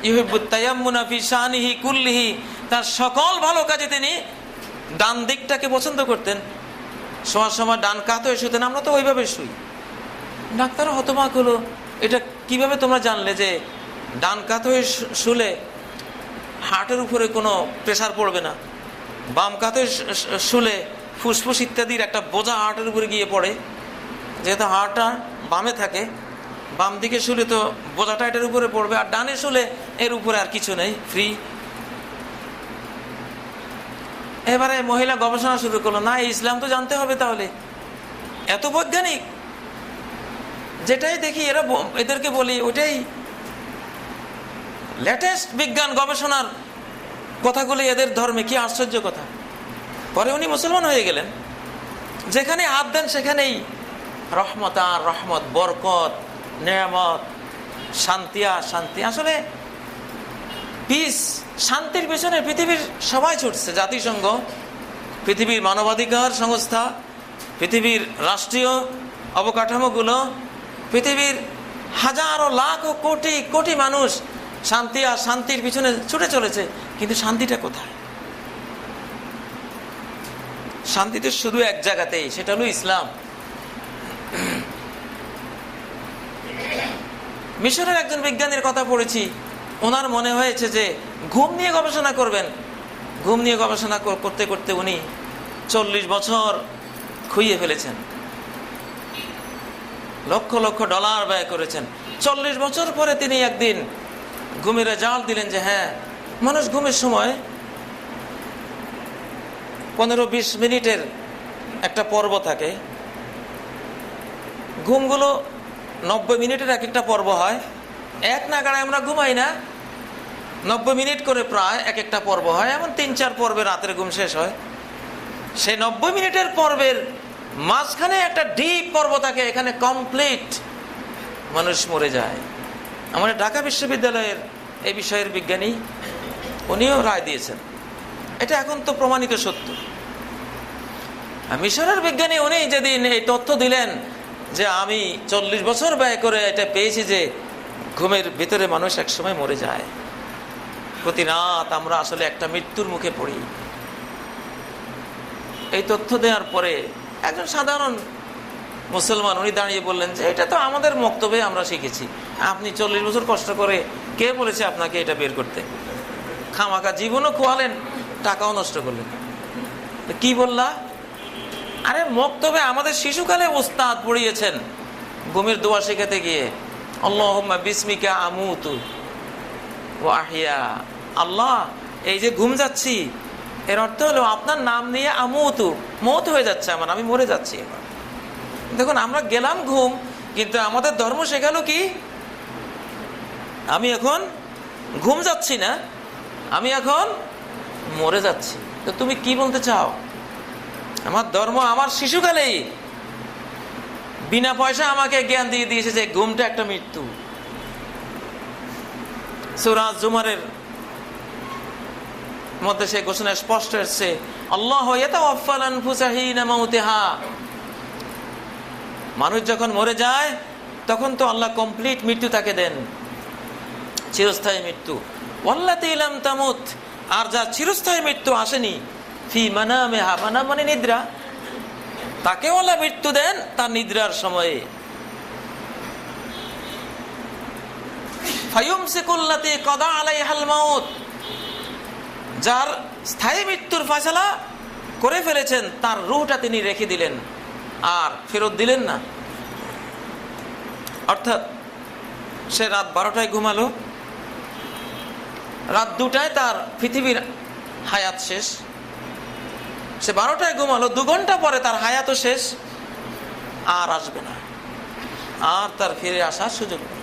ইউহিব্বুত তায়াম্মুনা ফি শানিহি কুল্লিহি, তার সকল ভালো কাজে তিনি ডান দিকটাকে পছন্দ করতেন। শোয়ার সময় ডান কাত হয়ে শুতেন, আমরা তো ওইভাবে শুই। ডাক্তার হতবাক হলো, এটা কিভাবে তোমরা জানলে যে ডান কাত হয়ে শুলে হার্টের উপরে কোনো প্রেসার পড়বে না, বাম কাত হয়ে শুলে ফুসফুস ইত্যাদির একটা বোঝা হার্টের উপরে গিয়ে পড়ে, যেহেতু হার্টটা বামে থাকে, বাম দিকে শুলে তো বোঝাটা এটার উপরে পড়বে, আর ডানে শুলে এর উপরে আর কিছু নেই, ফ্রি। এবারে মহিলা গবেষণা শুরু করলো, না ইসলাম তো জানতে হবে, তাহলে এত বৈজ্ঞানিক, যেটাই দেখি এদেরকে বলি ওইটাই লেটেস্ট বিজ্ঞান গবেষণার কথাগুলি এদের ধর্মে, কি আশ্চর্য কথা। পরে উনি মুসলমান হয়ে গেলেন। যেখানে হাত দেন সেখানেই রহমত আর রহমত, বরকত, নেয়ামত, শান্তি আর শান্তি। আসলে পিস, শান্তির পেছনে পৃথিবীর সবাই ছুটছে, জাতিসংঘ, পৃথিবীর মানবাধিকার সংস্থা, পৃথিবীর রাষ্ট্রীয় অবকাঠামোগুলো, পৃথিবীর হাজারো লাখ ও কোটি কোটি মানুষ শান্তি আর শান্তির পিছনে ছুটে চলেছে। কিন্তু শান্তিটা কোথায়? শান্তি তো শুধু এক জায়গাতেই, সেটা হলো ইসলাম। মিশরের একজন বিজ্ঞানীর কথা পড়েছি, ওনার মনে হয়েছে যে ঘুম নিয়ে গবেষণা করবেন। ঘুম নিয়ে গবেষণা করতে করতে উনি 40 বছর খুইয়ে ফেলেছেন, লক্ষ লক্ষ ডলার ব্যয় করেছেন। 40 বছর পরে তিনি একদিন ঘুমের রেজাল্ট দিলেন যে হ্যাঁ, মানুষ ঘুমের সময় 15-20 মিনিটের একটা পর্ব থাকে, ঘুমগুলো 90 মিনিটের এক একটা পর্ব হয়। এক নাগাড়ে আমরা ঘুমাই না, 90 মিনিট করে প্রায় এক একটা পর্ব হয়, এমন 3-4 পর্বে রাতের ঘুম শেষ হয়। সেই 90 মিনিটের পর্বের মাঝখানে একটা ডিপ পর্ব থাকে, এখানে কমপ্লিট মানুষ মরে যায়। আমাদের ঢাকা বিশ্ববিদ্যালয়ের এই বিষয়ের বিজ্ঞানী উনিও রায় দিয়েছেন, এটা এখন তো প্রমাণিত সত্য। মিশরের বিজ্ঞানী উনি যেদিন এই তথ্য দিলেন যে আমি 40 বছর ব্যয় করে এটা পেয়েছি যে ঘুমের ভিতরে মানুষ একসময় মরে যায়, প্রতি রাত আমরা আসলে একটা মৃত্যুর মুখে পড়ি। এই তথ্য দেওয়ার পরে একজন সাধারণ মুসলমান, উনি দাঁড়িয়ে বললেন যে এটা তো আমাদের মক্তবে আমরা শিখেছি, আপনি 40 বছর কষ্ট করে, কে বলেছে আপনাকে এটা বের করতে? খামাকা জীবনও খোয়ালেন, টাকাও নষ্ট করলেন। কি বললা? আরে মক্তবে আমাদের শিশুকালে ওস্তাদ পড়িয়েছেন ঘুমের দোয়া শেখাতে গিয়ে, আল্লাহুম্মা বিসমিকা আমুতু ওয়া আহইয়া। আল্লাহ, এই যে ঘুম যাচ্ছি, এর অর্থ হলো আপনার নাম নিয়ে আমুতু, মওত হয়ে যাচ্ছে আমার, আমি মরে যাচ্ছি এবার। দেখুন, আমরা গেলাম ঘুম, কিন্তু আমাদের ধর্ম শেখালো কি? আমি এখন ঘুম যাচ্ছি না, আমি এখন মরে যাচ্ছি। তো তুমি কি বলতে চাও? আমার ধর্ম আমার শিশুকালেই বিনা পয়সা আমাকে জ্ঞান দিয়ে দিয়েছে যে ঘুমটা একটা মৃত্যু। সূরা জুমারের মধ্যে সে ঘোষণা স্পষ্ট এসেছে, আল্লাহু ইয়াতাওয়াফাল আনফুসা হিনা মাউতিহা। মানুষ যখন মরে যায় তখন তো আল্লাহ কমপ্লিট মৃত্যু তাকে দেন, চিরস্থায়ী মৃত্যু। ওয়াল্লাতী লাম তামুত, আর যা চিরস্থায়ী মৃত্যু আসেনি, ফি মানামিহা, মানাম মানে নিদ্রা, তাকেও আল্লাহ মৃত্যু দেন তার নিদ্রার সময়ে। ফায়ুমসিকুল্লাতী কাদা আলাইহাল মাউত, যার স্থায়ী মৃত্যুর ফয়সালা করে ফেলেছেন তার রূহটা তিনি রেখে দিলেন আর ফেরত দিলেন না। অর্থাৎ সে রাত 12টায় ঘুমালো, রাত 2টায় তার পৃথিবীর হায়াত শেষ। সে 12টায় ঘুমালো, 2 ঘন্টা পরে তার হায়াতও শেষ, আর আসবে না, আর তার ফিরে আসার সুযোগ নেই।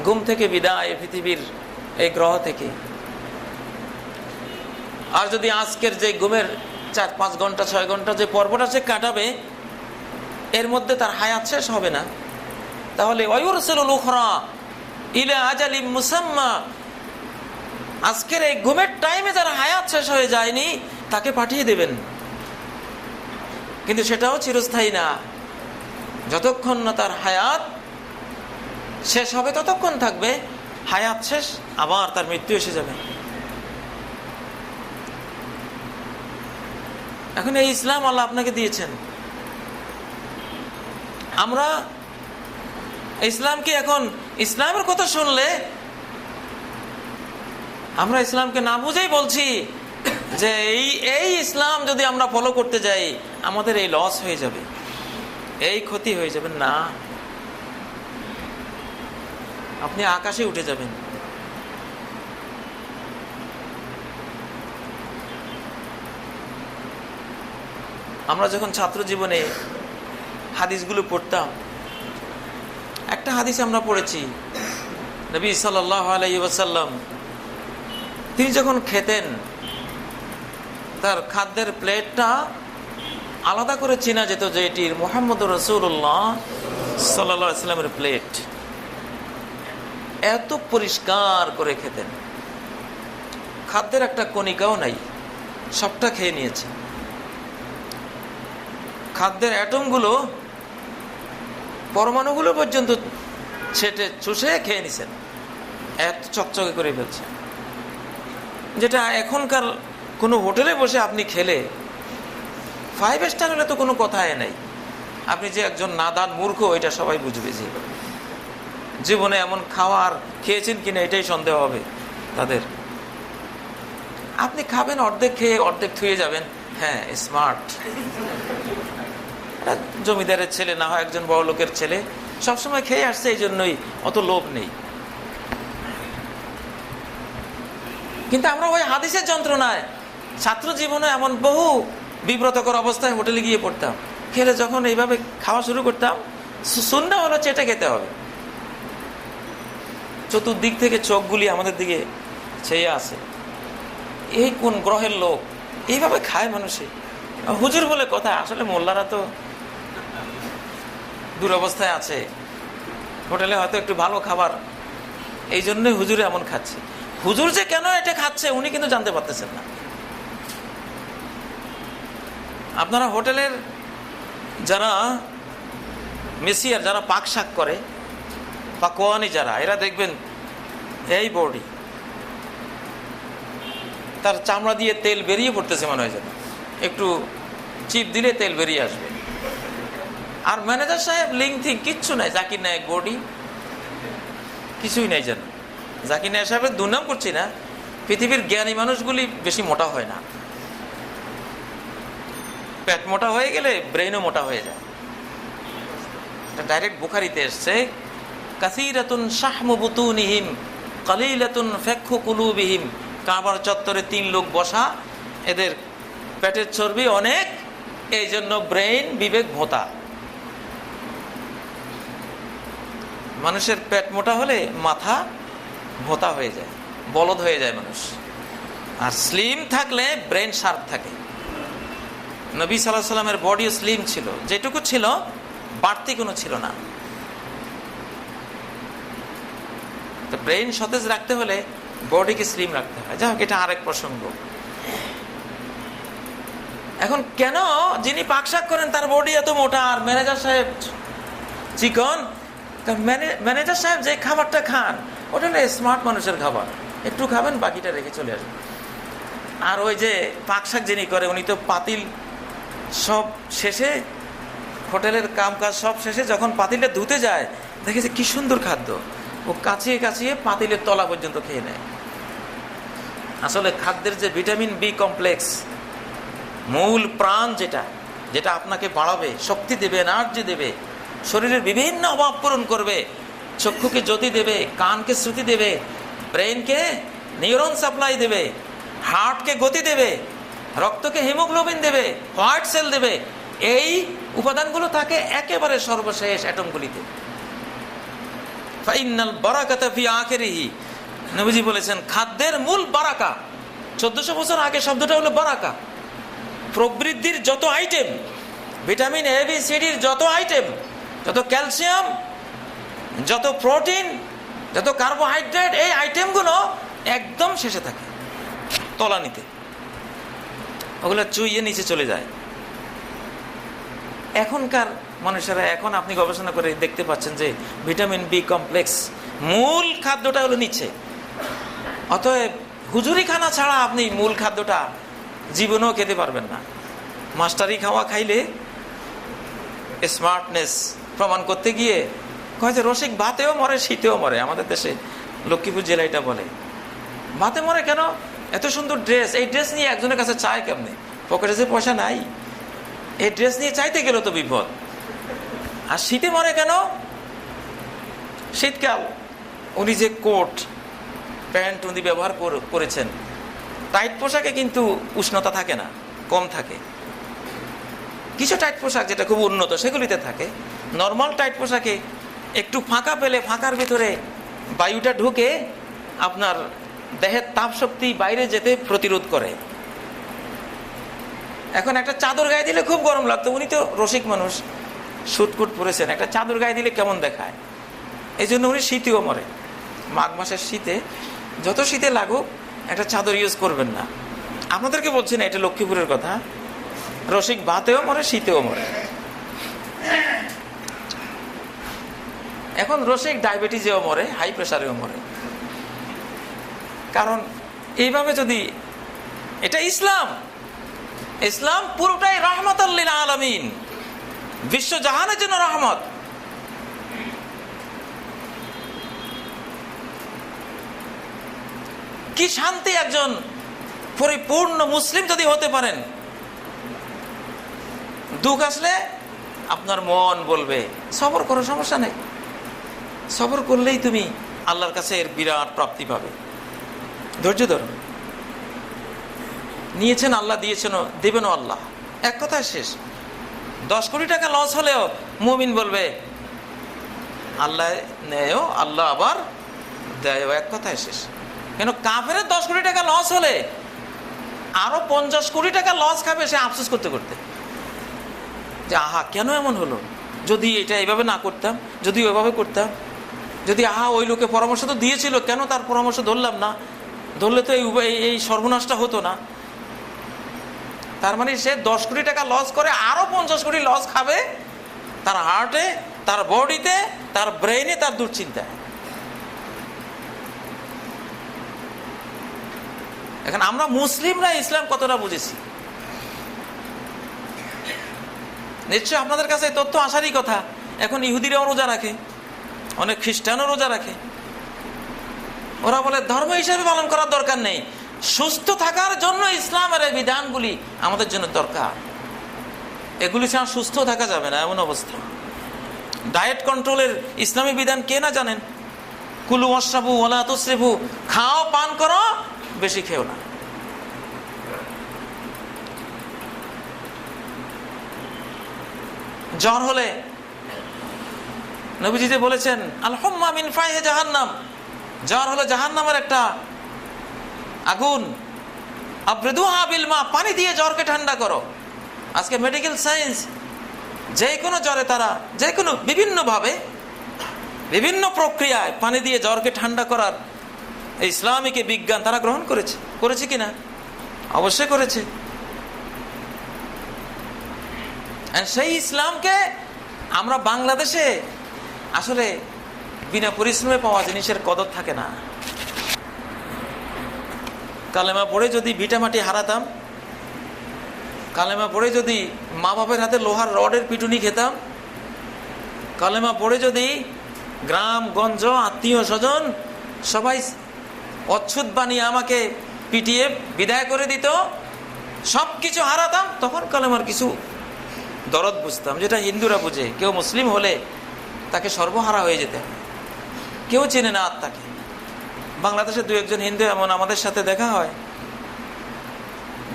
ঘুম থেকে বিদায়, পৃথিবীর এই গ্রহ থেকে। আর যদি আজকের যে ঘুমের 4-5 ঘন্টা 6 ঘন্টা যে পর্বটা সে কাটাবে, এর মধ্যে তার হায়াত শেষ হবে না, তাহলে ওয়ায়ুরসিলুল উখরা ইলা আজালিম মুসাম্মা, আজকের এই ঘুমের টাইমে যার হায়াত শেষ হয়ে যায়নি তাকে পাঠিয়ে দেবেন। কিন্তু সেটাও চিরস্থায়ী না, যতক্ষণ না তার হায়াত শেষ হবে ততক্ষণ থাকবে, হায়াত শেষ আবার তার মৃত্যু এসে যাবে। এখন এই ইসলাম আল্লাহ আপনাকে দিয়েছেন, আমরা ইসলামকে, এখন ইসলামের কথা শুনলে আমরা ইসলামকে না বুঝেই বলছি যে এই ইসলাম যদি আমরা ফলো করতে যাই আমাদের এই লস হয়ে যাবে, এই ক্ষতি হয়ে যাবে। না, আপনি আকাশে উঠে যাবেন। আমরা যখন ছাত্র জীবনে হাদিসগুলো পড়তাম, একটা হাদিস আমরা পড়েছি, নবী সাল্লাল্লাহু আলাইহি ওয়াসাল্লাম তিনি যখন খেতেন তার খাদ্যের প্লেটটা আলাদা করে চেনা যেত যে এটির মুহাম্মদুর রাসূলুল্লাহ সাল্লাল্লাহু আলাইহি ওয়াসাল্লামের প্লেট। এত পরিষ্কার করে খেতেন, খাদ্যের একটা কণিকাও নাই, সবটা খেয়ে নিয়েছে। খাদ্যের অ্যাটমগুলো, পরমাণুগুলো পর্যন্ত ছেটে চুষে খেয়ে নিছেন, এত চকচকে করে ফেলছে, যেটা এখনকার কোনো হোটেলে বসে আপনি খেলে 5 স্টার হলে তো কোনো কথাই নাই, আপনি যে একজন নাদান মূর্খ এটা সবাই বুঝবে। যে জীবনে এমন খাওয়ার খেয়েছেন কিনা এটাই সন্দেহ হবে তাদের। আপনি খাবেন, অর্ধেক খেয়ে অর্ধেক থুয়ে যাবেন, হ্যাঁ স্মার্ট। জমিদারের ছেলে, না হয় একজন বড় লোকের ছেলে, সবসময় খেয়ে আসছে, এই জন্যই অত লোভ নেই। কিন্তু আমরা ওই হাদিসের যন্ত্রণায় ছাত্র জীবনে এমন বহু বিব্রতকর অবস্থায় হোটেলে গিয়ে পড়তাম, খেলে যখন এইভাবে খাওয়া শুরু করতাম, সুন্নাহ হলো চেটে খেতে হবে। চতুর্দিক থেকে চোখগুলি আমাদের দিকে চেয়ে আসে, এই কোন গ্রহের লোক, এইভাবে খায় মানুষে। হুজুর বলে কথা, আসলে মোল্লারা তো দুরবস্থায় আছে, হোটেলে হয়তো একটু ভালো খাবার, এই জন্যই হুজুরে এমন খাচ্ছে। হুজুর যে কেন এটা খাচ্ছে উনি কিন্তু জানতে পারতেছেন না। আপনারা হোটেলের যারা মেসিয়ার, যারা পাক শাক করে বা কোয়ানি যারা, এরা দেখবেন এই বডি, তার চামড়া দিয়ে তেল বেরিয়ে পড়তেছে মনে হয়, যেন একটু চিপ দিলে তেল বেরিয়ে আসবে। আর ম্যানেজার সাহেব লিঙ্ক কিচ্ছু নাই, জাকির নায়ক বডি কিছুই নাই। যেন জাকির নায়ক সাহেবের দুর্নাম করছি না, পৃথিবীর জ্ঞানী মানুষগুলি বেশি মোটা হয় না। পেট মোটা হয়ে গেলে ব্রেনও মোটা হয়ে যায়। ডাইরেক্ট বুখারীতে এসছে, কাসীরাতুন শাহমু বুতুনিহিম কালিলাতুন ফাকহু কুলুবিহিম। কাবার চত্বরে 3 লোক বসা, এদের পেটের চর্বি অনেক, এই জন্য ব্রেন বিবেক ভোঁতা। মানুষের পেট মোটা হলে মাথা ভোঁতা হয়ে যায়, বলদ হয়ে যায় মানুষ। আর স্লিম থাকলে ব্রেন শার্প থাকে। নবী সাল্লাল্লাহু আলাইহি সাল্লামের বডিও স্লিম ছিল, যেটুকু ছিল বাড়তি কোনো ছিল না। তো ব্রেন সতেজ রাখতে হলে বডিকে স্লিম রাখতে হয়। যাই হোক, এটা আরেক প্রসঙ্গ। এখন কেন যিনি পাকশাক করেন তার বডি এত মোটা আর ম্যানেজার সাহেব চিকন? ম্যানেজার সাহেব যে খাবারটা খান ওটা হলো স্মার্ট মানুষের খাবার, একটু খাবেন বাকিটা রেখে চলে আসবেন। আর ওই যে পাকশাক যিনি করে উনি তো পাতিল সব শেষে, হোটেলের কাম কাজ সব শেষে যখন পাতিলটা ধুতে যায় দেখেছে কি সুন্দর খাদ্য, ও কাছিয়ে কাছিয়ে পাতিলের তলা পর্যন্ত খেয়ে নেয়। আসলে খাদ্যের যে ভিটামিন বি কমপ্লেক্স, মূল প্রাণ, যেটা যেটা আপনাকে বাড়াবে, শক্তি দেবে, এনার্জি দেবে, শরীরের বিভিন্ন অভাব পূরণ করবে, চক্ষুকে জ্যোতি দেবে, কানকে শ্রুতি দেবে, ব্রেনকে নিউরন সাপ্লাই দেবে, হার্টকে গতি দেবে, রক্তকে হিমোগ্লোবিন দেবে, হোয়াইট সেল দেবে, এই উপাদানগুলো থাকে একেবারে সর্বশেষ অ্যাটমগুলিতে। ফাইনাল বারাকাতা ফি আখিরিহি, নবীজি বলেছেন খাদ্যের মূল বারাকা। 1400 বছর আগে শব্দটা হলো বারাকা। প্রবৃদ্ধির যত item, vitamin A B C ডির যত আইটেম, যত ক্যালসিয়াম, যত প্রোটিন, যত কার্বোহাইড্রেট, এই আইটেমগুলো একদম শেষে থাকে, তলানিতে। ওগুলো চুইয়ে নিচে চলে যায়। এখনকার মানুষেরা, এখন আপনি গবেষণা করে দেখতে পাচ্ছেন যে ভিটামিন বি কমপ্লেক্স মূল খাদ্যটা হলো নিচে। অতএব হুজুরি খানা ছাড়া আপনি মূল খাদ্যটা জীবনেও খেতে পারবেন না। মাস্টারি খাওয়া খাইলে স্মার্টনেস প্রমাণ করতে গিয়ে কয় যে রসিক ভাতেও মরে, শীতেও মরে। আমাদের দেশে লক্ষ্মীপুর জেলা এটা বলে, ভাতে মরে কেন? এত সুন্দর ড্রেস, এই ড্রেস নিয়ে একজনের কাছে চায় কেমনে? পকেটে যে পয়সা নাই, এই ড্রেস নিয়ে চাইতে গেল তো বিপদ। আর শীতে মরে কেন? শীতকাল, উনি যে কোট প্যান্ট উনি ব্যবহার করেছেন, টাইট পোশাকে কিন্তু উষ্ণতা থাকে না, কম থাকে। কিছু টাইট পোশাক যেটা খুব উন্নত সেগুলিতে থাকে। নর্মাল টাইট পোশাকে একটু ফাঁকা পেলে ফাঁকার ভিতরে বায়ুটা ঢুকে আপনার দেহের তাপ শক্তি বাইরে যেতে প্রতিরোধ করে। এখন একটা চাদর গায়ে দিলে খুব গরম লাগতো, উনি তো রসিক মানুষ, সুটকুট পরেছেন, একটা চাদর গায়ে দিলে কেমন দেখায়, এই জন্য উনি শীতেও মরে। মাঘ মাসের শীতে যত শীতে লাগুক একটা চাদর ইউজ করবেন না। আপনাদেরকে বলছি না, এটা লক্ষ্মীপুরের কথা। রসিক ভাতেও মরে, শীতেও মরে। এখন রসিক ডায়াবেটিসেও মরে, হাই প্রেশারেও মরে। কারণ এইভাবে যদি, এটা ইসলাম, ইসলাম পুরোটাই রাহমাতাল লিল আলামিন, বিশ্ব জাহানের জন্য রহমত। কি শান্তি একজন পরিপূর্ণ মুসলিম যদি হতে পারেন। দুঃখ আসলে আপনার মন বলবে সবর করো, সমস্যা নেই, সবর করলেই তুমি আল্লাহর কাছে এর বিরাট প্রাপ্তি পাবে। ধৈর্য ধরুন, নিয়েছেন আল্লাহ, দিয়েছেন, দেবেনও আল্লাহ। এক কথায় শেষ। 10 কোটি টাকা লস হলেও মুমিন বলবে আল্লাহ নেয়ও, আল্লাহ আবার দেয়ও, এক কথায় শেষ। কেন কাফেরের 10 কোটি টাকা লস হলে আরো 50 কোটি টাকা লস খাবে সে আফসোস করতে করতে, যে আহা কেন এমন হলো, যদি এটা এইভাবে না করতাম, যদি ওইভাবে করতাম, যদি আহা ওই লোকে পরামর্শ তো দিয়েছিল, কেন তার পরামর্শ ধরলাম না, ধরলে তো এই সর্বনাশটা হতো না। তার মানে সে 10 কোটি টাকা লস করে আরো 50 কোটি লস খাবে, তার হার্টে, তার বডিতে, তার ব্রেইনে, তার দুশ্চিন্তায়। এখন আমরা মুসলিমরা ইসলাম কতটা বুঝেছি, নিশ্চয়ই আপনাদের কাছে এই তথ্য আসারই কথা। এখন ইহুদিরাও রোজা রাখে, অনেক খ্রিস্টানও রোজা রাখে। ওরা বলে ধর্ম হিসেবে পালন করার দরকার নেই, সুস্থ থাকার জন্য ইসলামের এই বিধানগুলি আমাদের জন্য দরকার। এগুলি ছাড়া সুস্থ থাকা যাবে না, এমন অবস্থা। ডায়েট কন্ট্রোলের ইসলামী বিধান কে না জানেন? কুলু ওয়াশরাবু ওয়ালা তুসরিফু, খাও পান করো, বেশি খেও না। জ্বর হলে নবীজি যে বলেছেন আল হুম্মা মিন ফাইহি জাহান্নাম, জ্বর হলো জাহান্নামের একটা আগুন, আবরিদুহা বিল মা, পানি দিয়ে জ্বরকে ঠান্ডা করো। আজকে মেডিকেল সায়েন্স যে কোনো জ্বরে তারা যে কোনো বিভিন্নভাবে বিভিন্ন প্রক্রিয়ায় পানি দিয়ে জ্বরকে ঠান্ডা করার এই ইসলামিক বিজ্ঞান তারা গ্রহণ করেছে কিনা? অবশ্যই করেছে। সেই ইসলামকে আমরা বাংলাদেশে আসলে বিনা পরিশ্রমে পাওয়া জিনিসের কদর থাকে না। কালেমা পড়ে যদি ভিটামাটি হারাতাম, কালেমা পড়ে যদি মা বাপের হাতে লোহার রডের পিটুনি খেতাম, কালেমা পড়ে যদি গ্রামগঞ্জ আত্মীয় স্বজন সবাই অচ্ছুত বানিয়ে আমাকে পিটিয়ে বিদায় করে দিত, সব কিছু হারাতাম, তখন কালেমার কিছু দরদ বুঝতাম, যেটা হিন্দুরা বুঝে। কেউ মুসলিম হলে তাকে সর্বহারা হয়ে যেতে হয়, কেউ চেনে না আত্মাকে। বাংলাদেশে দু একজন হিন্দু এমন আমাদের সাথে দেখা হয়,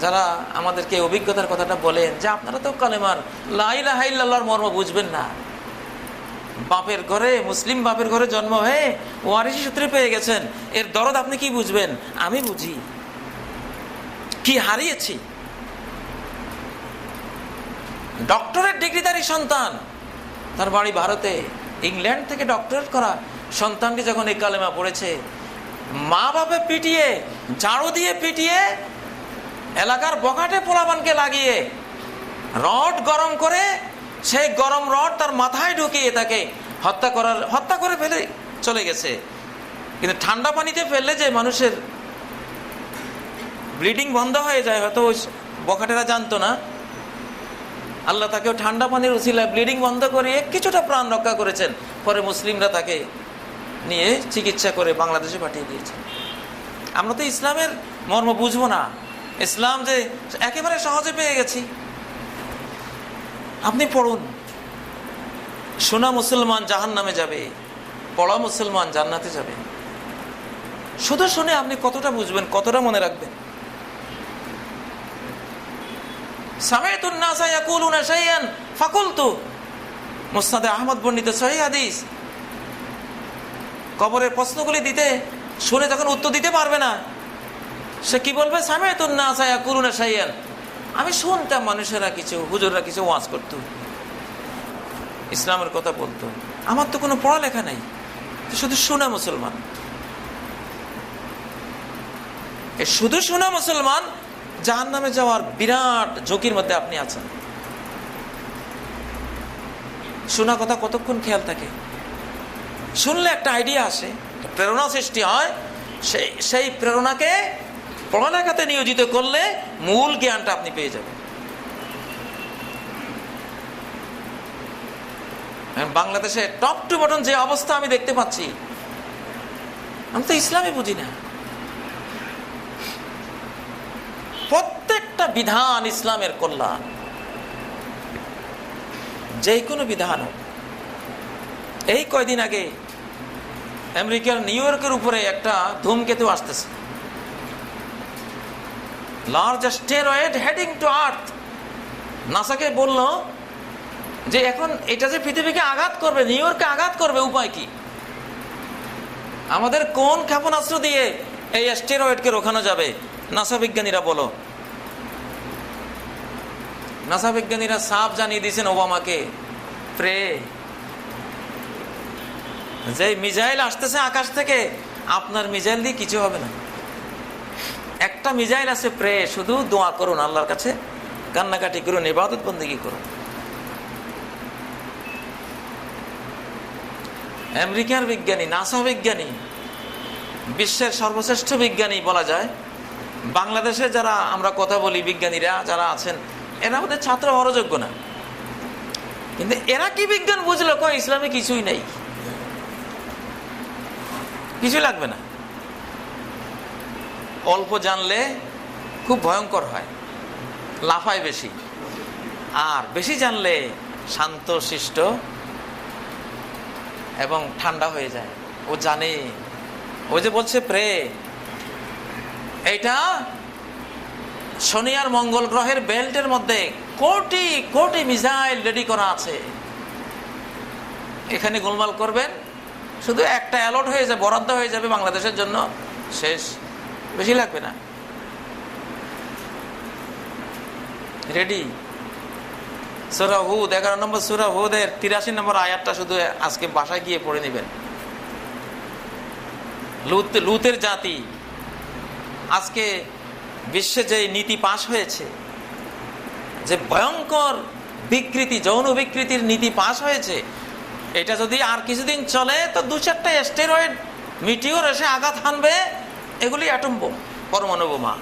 যারা আমাদেরকে অভিজ্ঞতার কথাটা বলেন যে আপনারা তো কালেমার লা ইলাহা ইল্লাল্লাহর মর্ম বুঝবেন না। বাপের ঘরে, মুসলিম বাপের ঘরে জন্ম হয়ে ওয়ারিসি সূত্রে পেয়ে গেছেন, এর দরদ আপনি কি বুঝবেন? আমি বুঝি, কি হারিয়েছি। ডক্টরেট ডিগ্রিধারী সন্তান, তার বাড়ি ভারতে, ইংল্যান্ড থেকে ডক্টরেট করা সন্তানটি যখন এই কালেমা পড়েছে, মা বাপে পিটিয়ে, ঝাড়ু দিয়ে পিটিয়ে, এলাকার বখাটে পোলাপানকে লাগিয়ে রড গরম করে, সেই গরম রড তার মাথায় ঢুকিয়ে তাকে হত্যা করে ফেলে চলে গেছে। কিন্তু ঠান্ডা পানিতে ফেললে যে মানুষের ব্লিডিং বন্ধ হয়ে যায়, হয়তো ওই বখাটেরা জানতো না। আল্লাহ তাকেও ঠান্ডা পানির উসিলায় ব্লিডিং বন্ধ করিয়ে কিছুটা প্রাণ রক্ষা করেছেন। পরে মুসলিমরা তাকে নিয়ে চিকিৎসা করে বাংলাদেশে পাঠিয়ে দিয়েছে। আমরা তো ইসলামের মর্ম বুঝবো না, ইসলাম যে একেবারে সহজে পেয়ে গেছি। আপনি পড়ুন, শোনা মুসলমান জাহান্নামে যাবে, পড়া মুসলমান জান্নাতে যাবে। শুধু শুনে আপনি কতটা বুঝবেন, কতটা মনে রাখবেন? সামি'তুন নাসা ইয়াকুলুনা শাইআন ফাকুলতু, মুসনাদে আহমদ বর্ণিত সহিহ হাদিস। কবরের প্রশ্নগুলি দিতে শুনে যখন উত্তর দিতে পারবে না, সে কি বলবে? সামি'তুন নাসা ইয়াকুলুনা শাইআন, আমি শুনতাম মানুষেরা কিছু, হুজুররা কিছু ওয়াজ করতো, ইসলামের কথা বলতো, আমার তো কোনো পড়ালেখা নাই, শুধু শোনা মুসলমান। এই শুধু শোনা মুসলমান জাহান্নামে যাওয়ার বিরাট ঝুঁকির মধ্যে আপনি আছেন। শোনা কথা কতক্ষণ খেয়াল থাকে, শুনলে একটা আইডিয়া আসে, প্রেরণা সৃষ্টি হয়, সেই প্রেরণাকে পড়ালেখাতে নিয়োজিত করলে মূল জ্ঞানটা আপনি পেয়ে যাবেন। বাংলাদেশে টপ টু বটন যে অবস্থা আমি দেখতে পাচ্ছি, আমি তো ইসলামই বুঝি না। প্রত্যেকটা বিধান ইসলামের কল্যাণ, যে কোনো বিধান। এই কয়দিন আগে আমেরিকার নিউ ইয়র্কের উপরে একটা ধূমকেতু আসতেছে, large asteroid heading to earth. নাসাকে বলল যে এখন এটা যে পৃথিবীকে আঘাত করবে, নিউ ইয়র্কে আঘাত করবে, উপায় কি? আমাদের কোন ক্ষেপণাস্ত্র দিয়ে এই অ্যাস্টেরয়েডকে রোখানো যাবে? নাসা বিজ্ঞানীরা বলো। নাসা বিজ্ঞানীরা সাফ জানিয়ে দিয়েছেন ওবামাকে, প্রে, যে মিসাইল আসতেছে আকাশ থেকে, আপনার মিসাইল দিয়ে কিছু হবে না। একটা মিসাইল আছে, প্রে, শুধু দোয়া করুন, আল্লাহর কাছে কান্নাকাটি করুন, ইবাদত বন্দেগী করুন। আমেরিকার বিজ্ঞানী, নাসা বিজ্ঞানী, বিশ্বের সর্বশ্রেষ্ঠ বিজ্ঞানী বলা যায়। বাংলাদেশে যারা আমরা কথা বলি, বিজ্ঞানীরা যারা আছেন, এরা আমাদের ছাত্র হওয়ার যোগ্য না। কিন্তু এরা কি বিজ্ঞান বুঝলো? কয় ইসলামে কিছুই নেই, কিছুই লাগবে না। অল্প জানলে খুব ভয়ঙ্কর হয়, লাফায় বেশি, আর বেশি জানলে শান্ত শিষ্ট এবং ঠান্ডা হয়ে যায়। ও জানে, ও যে বলছে প্রে, এইটা শনি আর মঙ্গল গ্রহের বেল্টের মধ্যে কোটি কোটি মিসাইল রেডি করা আছে, এখানে গোলমাল করবেন, শুধু একটা অ্যালার্ট হয়ে যাবে, বরাদ্দ হয়ে যাবে বাংলাদেশের জন্য, শেষ, বেশি লাগবে না, রেডি। সূরা হুদ 11 নম্বর সূরা হুদের 83 নম্বর আয়াতটা শুধু আজকে বাসায় গিয়ে পড়ে নেবেন। লুতের জাতি, আজকে বিশ্বে যে নীতি পাশ হয়েছে, যে ভয়ঙ্কর বিকৃতি, যৌন বিকৃতির নীতি পাশ হয়েছে, এটা যদি আর কিছুদিন চলে তো 2-4টা অ্যাস্টেরয়েড মিটিওর এসে আঘাত হানবে, এগুলি অ্যাটম বোম, পরমাণু বোমা,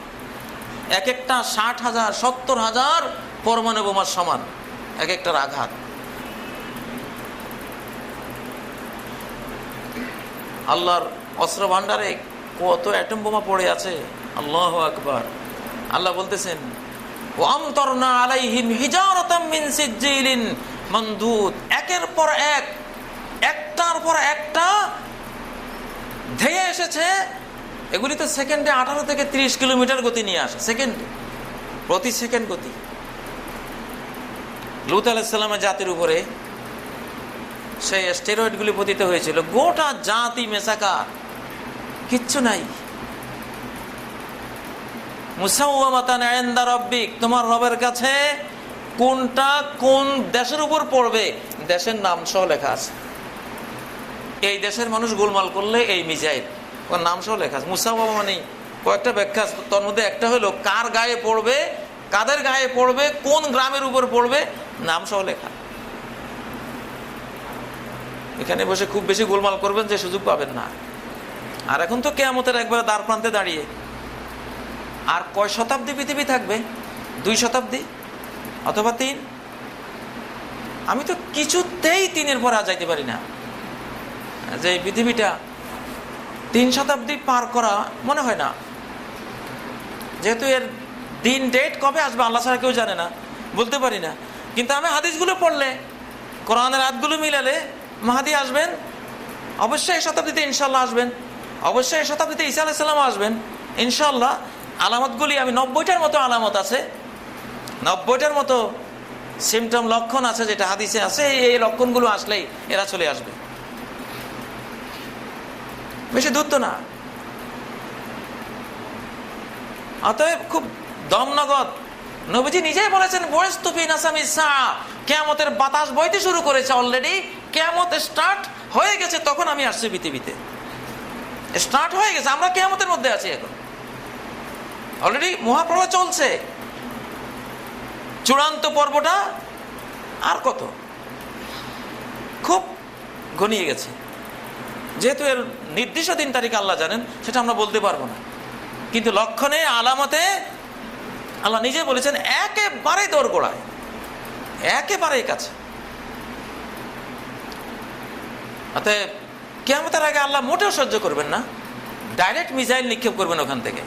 এক একটা 60,000 70,000 পরমাণু বোমার সমান এক একটার আঘাত। আল্লাহর অস্ত্র ভান্ডারে কত অ্যাটম বোমা পড়ে আছে, আল্লাহু আকবার। আল্লাহ বলতেছেন, ওয়ামতারনা আলাইহিম হিজারাতাম মিন সিজ্জিলিন মানদুদ, একের পর এক, একটার পর একটা ধেয়ে এসেছে। এগুলি তো সেকেন্ডে 18 থেকে 30 কিলোমিটার গতি নিয়ে আসে, সেকেন্ডে, প্রতি সেকেন্ড গতি। লূত আলাইহিস সালামের জাতির উপরে সেই স্টেরয়েডগুলি পতিত হয়েছিল, গোটা জাতি মেসাকার, কিচ্ছু নাই। মুসাওয়ামাতান ইনদা রাব্বিক, তোমার রবের কাছে কোনটা কোন দেশের উপর পড়বে দেশের নাম সহ লেখা আছে। এই দেশের মানুষ গোলমাল করলে এই মিসাইল, ওর নাম সহ লেখা আছে। মুসাওয়ামা মানে কয়েকটা ব্যাখ্যা, তার মধ্যে একটা হলো কার গায়ে পড়বে, কাদের গায়ে পড়বে, কোন গ্রামের উপর পড়বে, নাম সহ লেখা। এখানে বসে খুব বেশি গোলমাল করবেন যে সুযোগ পাবেন না। আর এখন তো কিয়ামতের একবারে দ্বার প্রান্তে দাঁড়িয়ে, আর কয় শতাব্দী পৃথিবী থাকবে? 2 শতাব্দী অথবা 3। আমি তো কিছুতেই 3-এর পরে আর যাইতে পারি না, যে এই পৃথিবীটা 3 শতাব্দী পার করা মনে হয় না। যেহেতু এর দিন ডেট কবে আসবে আল্লাহ ছাড়া কেউ জানে না, বলতে পারি না। কিন্তু আমি হাদিসগুলো পড়লে, কোরআনের আয়াতগুলো মিলালে মাহাদি আসবেন, অবশ্যই এই শতাব্দীতে ইনশাল্লাহ আসবেন, অবশ্যই এই শতাব্দীতে ঈসা আলাইহিস সালাম আসবেন ইনশাল্লাহ। আলামতগুলি আমি 90টার মতো আলামত আছে, 90টার মতো সিমটম, লক্ষণ আছে, যেটা হাদিসে আছে। এই লক্ষণগুলো আসলেই এরা চলে আসবে, বেশি দূর তো না। অতএব খুব দমনগদ নবীজি নিজেই বলেছেন, বুইসতু ফি নাসামিস সাআ, কিয়ামতের বাতাস বইতে শুরু করেছে অলরেডি, কিয়ামত স্টার্ট হয়ে গেছে, তখন আমি আসছি পৃথিবীতে, স্টার্ট হয়ে গেছে, আমরা কিয়ামতের মধ্যে আছি এখন, অলরেডি মহাপ্রলয় চলছে, চূড়ান্ত পর্বটা আর কত, খুব ঘনিয়ে গেছে। যেহেতু এর নির্দিষ্ট দিন তারিখ আল্লাহ জানেন, সেটা আমরা বলতে পারবো না, কিন্তু লক্ষণে আলামতে আল্লাহ নিজে বলেছেন একেবারে দোরগোড়ায়, একেবারেই কাছে। অতএব কিয়ামতের আগে আল্লাহ মোটেও সহ্য করবেন না, ডাইরেক্ট মিসাইল নিক্ষেপ করবেন ওখান থেকে।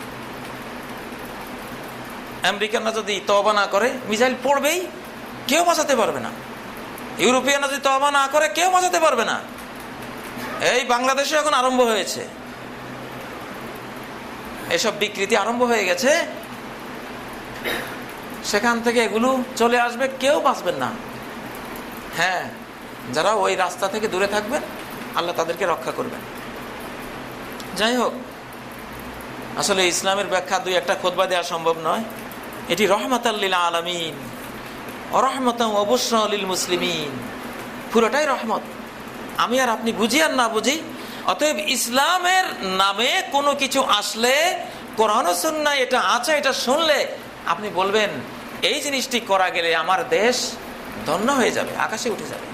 আমেরিকানরা যদি তওবা না করে মিসাইল পড়বেই, কেউ বাঁচাতে পারবে না। ইউরোপিয়ানরা যদি তওবা না করে কেউ বাঁচাতে পারবে না। এই বাংলাদেশে এখন আরম্ভ হয়েছে, এসব বিকৃতি আরম্ভ হয়ে গেছে, সেখান থেকে এগুলো চলে আসবে, কেউ বাঁচবেন না। হ্যাঁ, যারা ওই রাস্তা থেকে দূরে থাকবেন আল্লাহ তাদেরকে রক্ষা করবেন। যাই হোক, আসলে ইসলামের ব্যাখ্যা 2-1টা খুতবা দেওয়া সম্ভব নয়। এটি রহমাতাল লিল আলামিন, রহমাতাও অবশ্যই লিল মুসলিমিন, পুরোটাই রহমত। আমি আর আপনি বুঝি আর না বুঝি, অতএব ইসলামের নামে কোনো কিছু আসলে, কোরআন ও সুন্নাহ এটা আছে, এটা শুনলে আপনি বলবেন এই জিনিসটি করা গেলে আমার দেশ ধন্য হয়ে যাবে, আকাশে উঠে যাবে।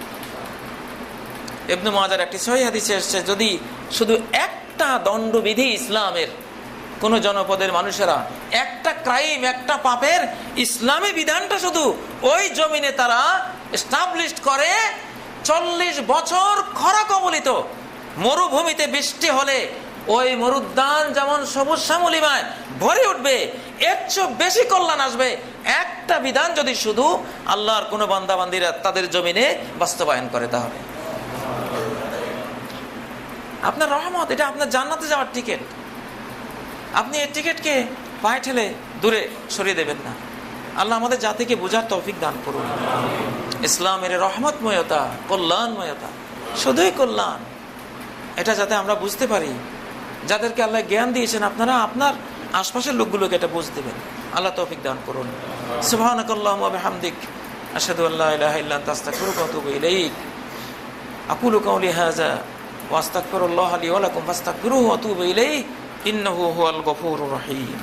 ইবনে মাজার একটি সহিহ হাদিসে এসেছে, যদি শুধু একটা দণ্ডবিধি ইসলামের কোন জনপদের মানুষেরা, একটা ক্রাইম, একটা পাপের ইসলামী বিধানটা শুধু ওই জমিনে তারা এস্টাবলিশড করে 40 বছর খরা কবলিত মরুভূমিতে বৃষ্টি হলে ওই মরুদ্যান যেমন সবুজ শ্যামলিমায় ভরে উঠবে, এর চেয়ে বেশি কল্যাণ আসবে একটা বিধান যদি শুধু আল্লাহর কোনো বান্দাবান্দিরা তাদের জমিনে বাস্তবায়ন করে। তাহলে আপনার রহমত, এটা আপনার জান্নাতে যাওয়ার টিকিট। আপনি এই টিকিটকে পায়ে ঠেলে দূরে সরিয়ে দেবেন না। আল্লাহ আমাদের জাতিকে বোঝার তৌফিক দান করুন। ইসলামের রহমতময়তা, কল্যাণময়তা, শুধুই কল্যাণ, এটা যাতে আমরা বুঝতে পারি। যাদেরকে আল্লাহ জ্ঞান দিয়েছেন আপনারা আপনার আশপাশের লোকগুলোকে এটা বুঝতে দেবেন। আল্লাহ তৌফিক দান করুন। সুবহানাকাল্লাহুম্মা ওয়া বিহামদিক আশহাদু আল্লা ইলাহা ইল্লা আনতা আস্তাগফিরুকা ওয়া আতুবু ইলাইক। আকুলু কাওলি হাযা ওয়া আস্তাগফিরুল্লাহ লি ওয়া লাকুম ফাস্তাগফিরুহু ওয়া আতুবু ইলাইহি ইন্নাহু হুয়াল গফুরুর রহিম।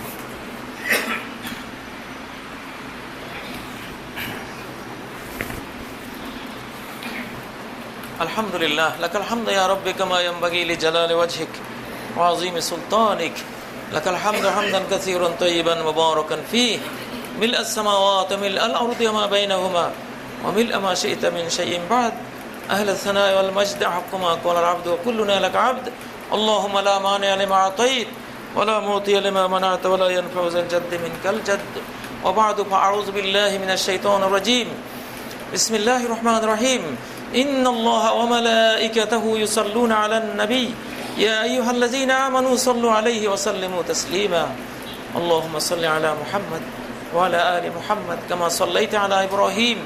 আলহামদুলিল্লাহ, লাকাল হামদু ইয়া রাব্বি কামা ইয়ানবাগি লিজালালি ওয়াজহিক ওয়া আযীমি সুলতানিক। লাকাল হামদু হামদান কাসীরান তাইয়িবান মুবারাকান ফীহি মিলআস সামাওয়াতি ওয়া মিলআল আরদি ওয়া মা বাইনাহুমা ওয়া মিলআ মা শি'তা মিন শাইইন বা'দ। আহলাস সানা'i ওয়াল মাজদি হাক্কু মা ক্বালা আল আবদু ওয়া কুল্লুনা লাকা আবদ। আল্লাহুম্মা লা মানি'a লিমা আ'তাইত ওয়া লা মু'তিয়া লিমা মানা'তা ওয়া লা ইয়ানফা'ু যাল জাদ্দি মিনকাল জাদ্দ। ওয়া বা'দু ফাআউযু বিল্লাহি মিনাশ শাইতানির রাজীম। বিসমিল্লাহির রহমানির রহিম। إن الله وملائكته يصلون على النبي يا أيها الذين آمنوا صلوا عليه وسلموا تسليما اللهم صل على محمد وعلى آل محمد كما صليت على إبراهيم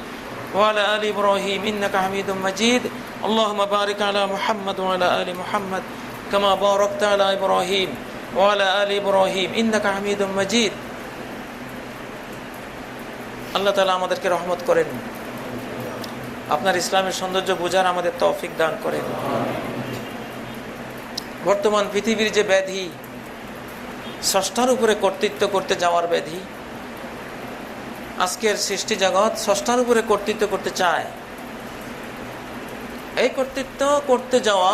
وعلى آل إبراهيم إنك حميد مجيد اللهم بارك على محمد وعلى آل محمد كما باركت على إبراهيم وعلى آل إبراهيم إنك حميد مجيد। আল্লাহ তাআলা আমাদেরকে রহমত করেন, আপনার ইসলামের সৌন্দর্য বোঝার আমাদের তৌফিক দান করেন। বর্তমান পৃথিবীর যে ব্যাধি, স্রষ্টার উপরে কর্তৃত্ব করতে যাওয়ার ব্যাধি, আজকের সৃষ্টি জগৎ স্রষ্টার উপরে কর্তৃত্ব করতে চায়। এই কর্তৃত্ব করতে যাওয়া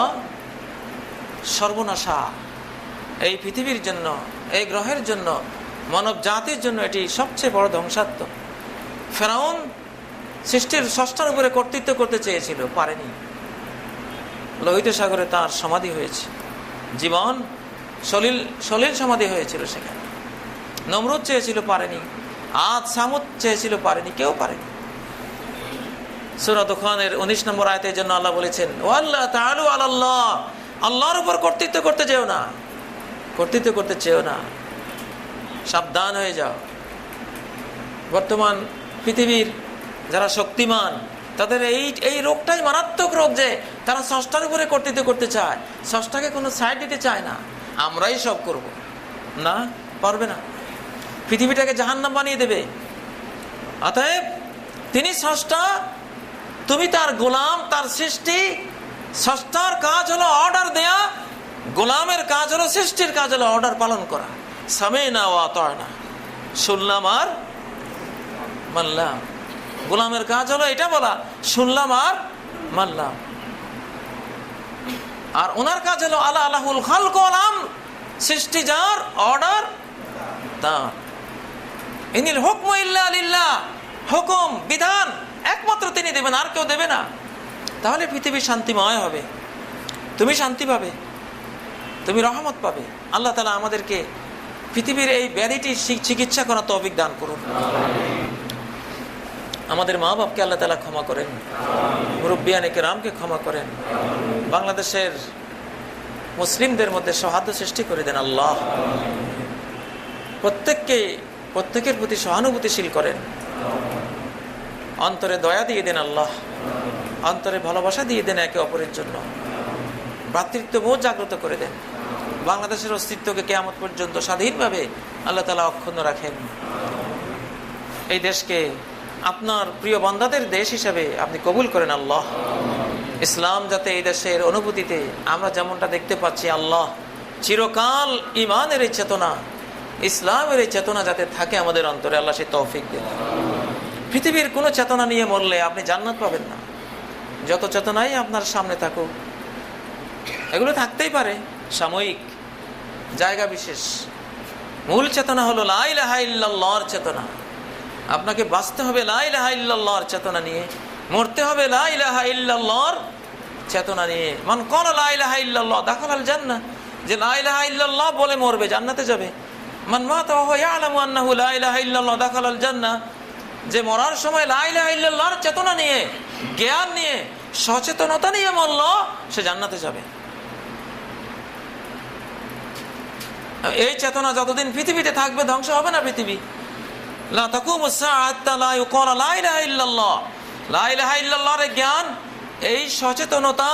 সর্বনাশা। এই পৃথিবীর জন্য, এই গ্রহের জন্য, মানব জাতির জন্য এটি সবচেয়ে বড় ধ্বংসাত্মক। ফেরাউন সৃষ্টির স্রষ্টার উপরে কর্তৃত্ব করতে চেয়েছিল, পারেনি। লোহিত সাগরে তার সমাধি হয়েছে, জীবন সলিল সমাধি হয়েছিল সেখানে। নমরুদ চেয়েছিল, পারেনি। আদ সামুদ চেয়েছিল, পারেনি, কেউ পারেনি। সূরা দুখানের 19 নম্বর আয়াতের জন্য আল্লাহ বলেছেন, ওয়াল্লা তাআলু আলাল্লাহ, আল্লাহর উপর কর্তৃত্ব করতে যেও না, কর্তৃত্ব করতে চেও না, সাবধান হয়ে যাও। বর্তমান পৃথিবীর যারা শক্তিমান তাদের এই রোগটাই মারাত্মক রোগ যে তারা স্রষ্টার উপরে কর্তৃত্ব করতে চায়, স্রষ্টাকে কোনো সাইড দিতে চায় না। আমরাই সব করব না, পারবে না, পৃথিবীটাকে জাহান্নাম বানিয়ে দেবে। অতএব তিনি স্রষ্টা, তুমি তার গোলাম, তার সৃষ্টি। স্রষ্টার কাজ হলো অর্ডার দেয়া, গোলামের কাজ হলো, সৃষ্টির কাজ হলো অর্ডার পালন করা। সামি'না ওয়া আতা'না, শুনলাম আর মানলাম। গোলামের কাজ হলো এটা বলা, শুনলাম আর মানলাম। আর ওনার কাজ হলো আলা আলাহুল খালক ওয়াল আমর, সৃষ্টি যার, অর্ডার তার। ইনিল হুকমু ইল্লা লিল্লাহ, হুকুম বিধান একমাত্র তিনি দেবেন, আর কেউ দেবে না। তাহলে পৃথিবী শান্তিময় হবে, তুমি শান্তি পাবে, তুমি রহমত পাবে। আল্লাহ তাআলা আমাদেরকে পৃথিবীর এই ব্যাধিটি চিকিৎসা করার তৌফিক দান করুন। আমাদের মা বাপকে আল্লাহ তাআলা ক্ষমা করেন, মুরব্বিয়ানে কেরামকে ক্ষমা করেন, বাংলাদেশের মুসলিমদের মধ্যে সৌহার্দ্য সৃষ্টি করে দেন আল্লাহ। প্রত্যেকের প্রতি সহানুভূতিশীল করেন, অন্তরে দয়া দিয়ে দেন আল্লাহ, অন্তরে ভালোবাসা দিয়ে দেন একে অপরের জন্য, ভ্রাতৃত্ববোধ জাগ্রত করে দেন। বাংলাদেশের অস্তিত্বকে কিয়ামত পর্যন্ত স্বাধীনভাবে আল্লাহ তাআলা অক্ষুণ্ণ রাখেন। এই দেশকে আপনার প্রিয় বান্দাদের দেশ হিসাবে আপনি কবুল করেন আল্লাহ। ইসলাম যাতে এই দেশের অনুভূতিতে আমরা যেমনটা দেখতে পাচ্ছি আল্লাহ, চিরকাল ইমানের এই চেতনা, ইসলামের এই চেতনা যাতে থাকে আমাদের অন্তরে, আল্লাহ সেই তৌফিক দেন। পৃথিবীর কোনো চেতনা নিয়ে মরলে আপনি জান্নাত পাবেন না। যত চেতনাই আপনার সামনে থাকুক, এগুলো থাকতেই পারে সাময়িক, জায়গা বিশেষ। মূল চেতনা হলো লা ইলাহা ইল্লাল্লাহর চেতনা। আপনাকে বাঁচতে হবে লা ইলাহা ইল্লাল্লাহর চেতনা নিয়ে, মরতে হবে লা ইলাহা ইল্লাল্লাহর চেতনা নিয়ে। মান ক্বালা লা ইলাহা ইল্লাল্লাহ দাখালাল জান্নাহ, যে লা ইলাহা ইল্লাল্লাহ বলে মরবে জান্নাতে যাবে। মান মাতা ওয়া হুয়া ইয়ালামু আন্নাহু লা ইলাহা ইল্লাল্লাহ দাখালাল জান্নাহ, যে মরার সময় লা ইলাহা ইল্লাল্লাহর চেতনা নিয়ে, জ্ঞান নিয়ে, সচেতনতা নিয়ে মরল, সে জান্নাতে যাবে। এই চেতনা যতদিন পৃথিবীতে থাকবে ধ্বংস হবে না পৃথিবী। লা তাকুমুস সাআ হাত্তা লা ইউকালা লা ইলাহা ইল্লাল্লাহ, লা ইলাহা ইল্লাল্লাহর জ্ঞান, এই সচেতনতা,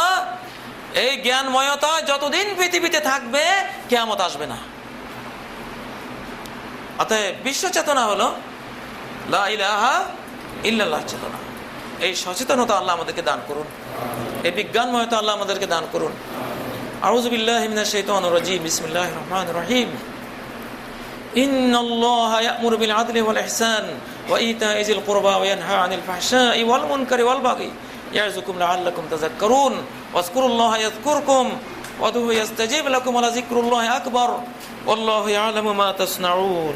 এই জ্ঞানময়তা যতদিন পৃথিবীতে থাকবে কিয়ামত আসবে না। অতএব বিশ্ব চেতনা হলো লা ইলাহা ইল্লাল্লাহ চেতনা। এই সচেতনতা আল্লাহ আমাদেরকে দান করুন, এই বিজ্ঞানময়তা আল্লাহ আমাদেরকে দান করুন। আউযু বিল্লাহি মিনাশ শাইতানির রাজীম, বিসমিল্লাহির রহমানির রহিম। ইন্নাল্লাহা ইয়া'মুরু বিল আদলি ওয়াল ইহসান ওয়া ইতা'i যিল কুরবা ওয়া ইয়ানহা আনিল ফাহশাই ওয়াল মুনকারি ওয়াল বাগি ইয়া'যুকুম লা'আল্লাকুম তাযাক্কারুন ওয়াজকুরুল্লাহা ইয়াযকুরকুম ওয়াদউহু ইয়াস্তাজিব লাকুম ওয়া লাযিকরুল্লাহি আকবার ওয়াল্লাহু ইয়া'লামু মা তাসনাউন।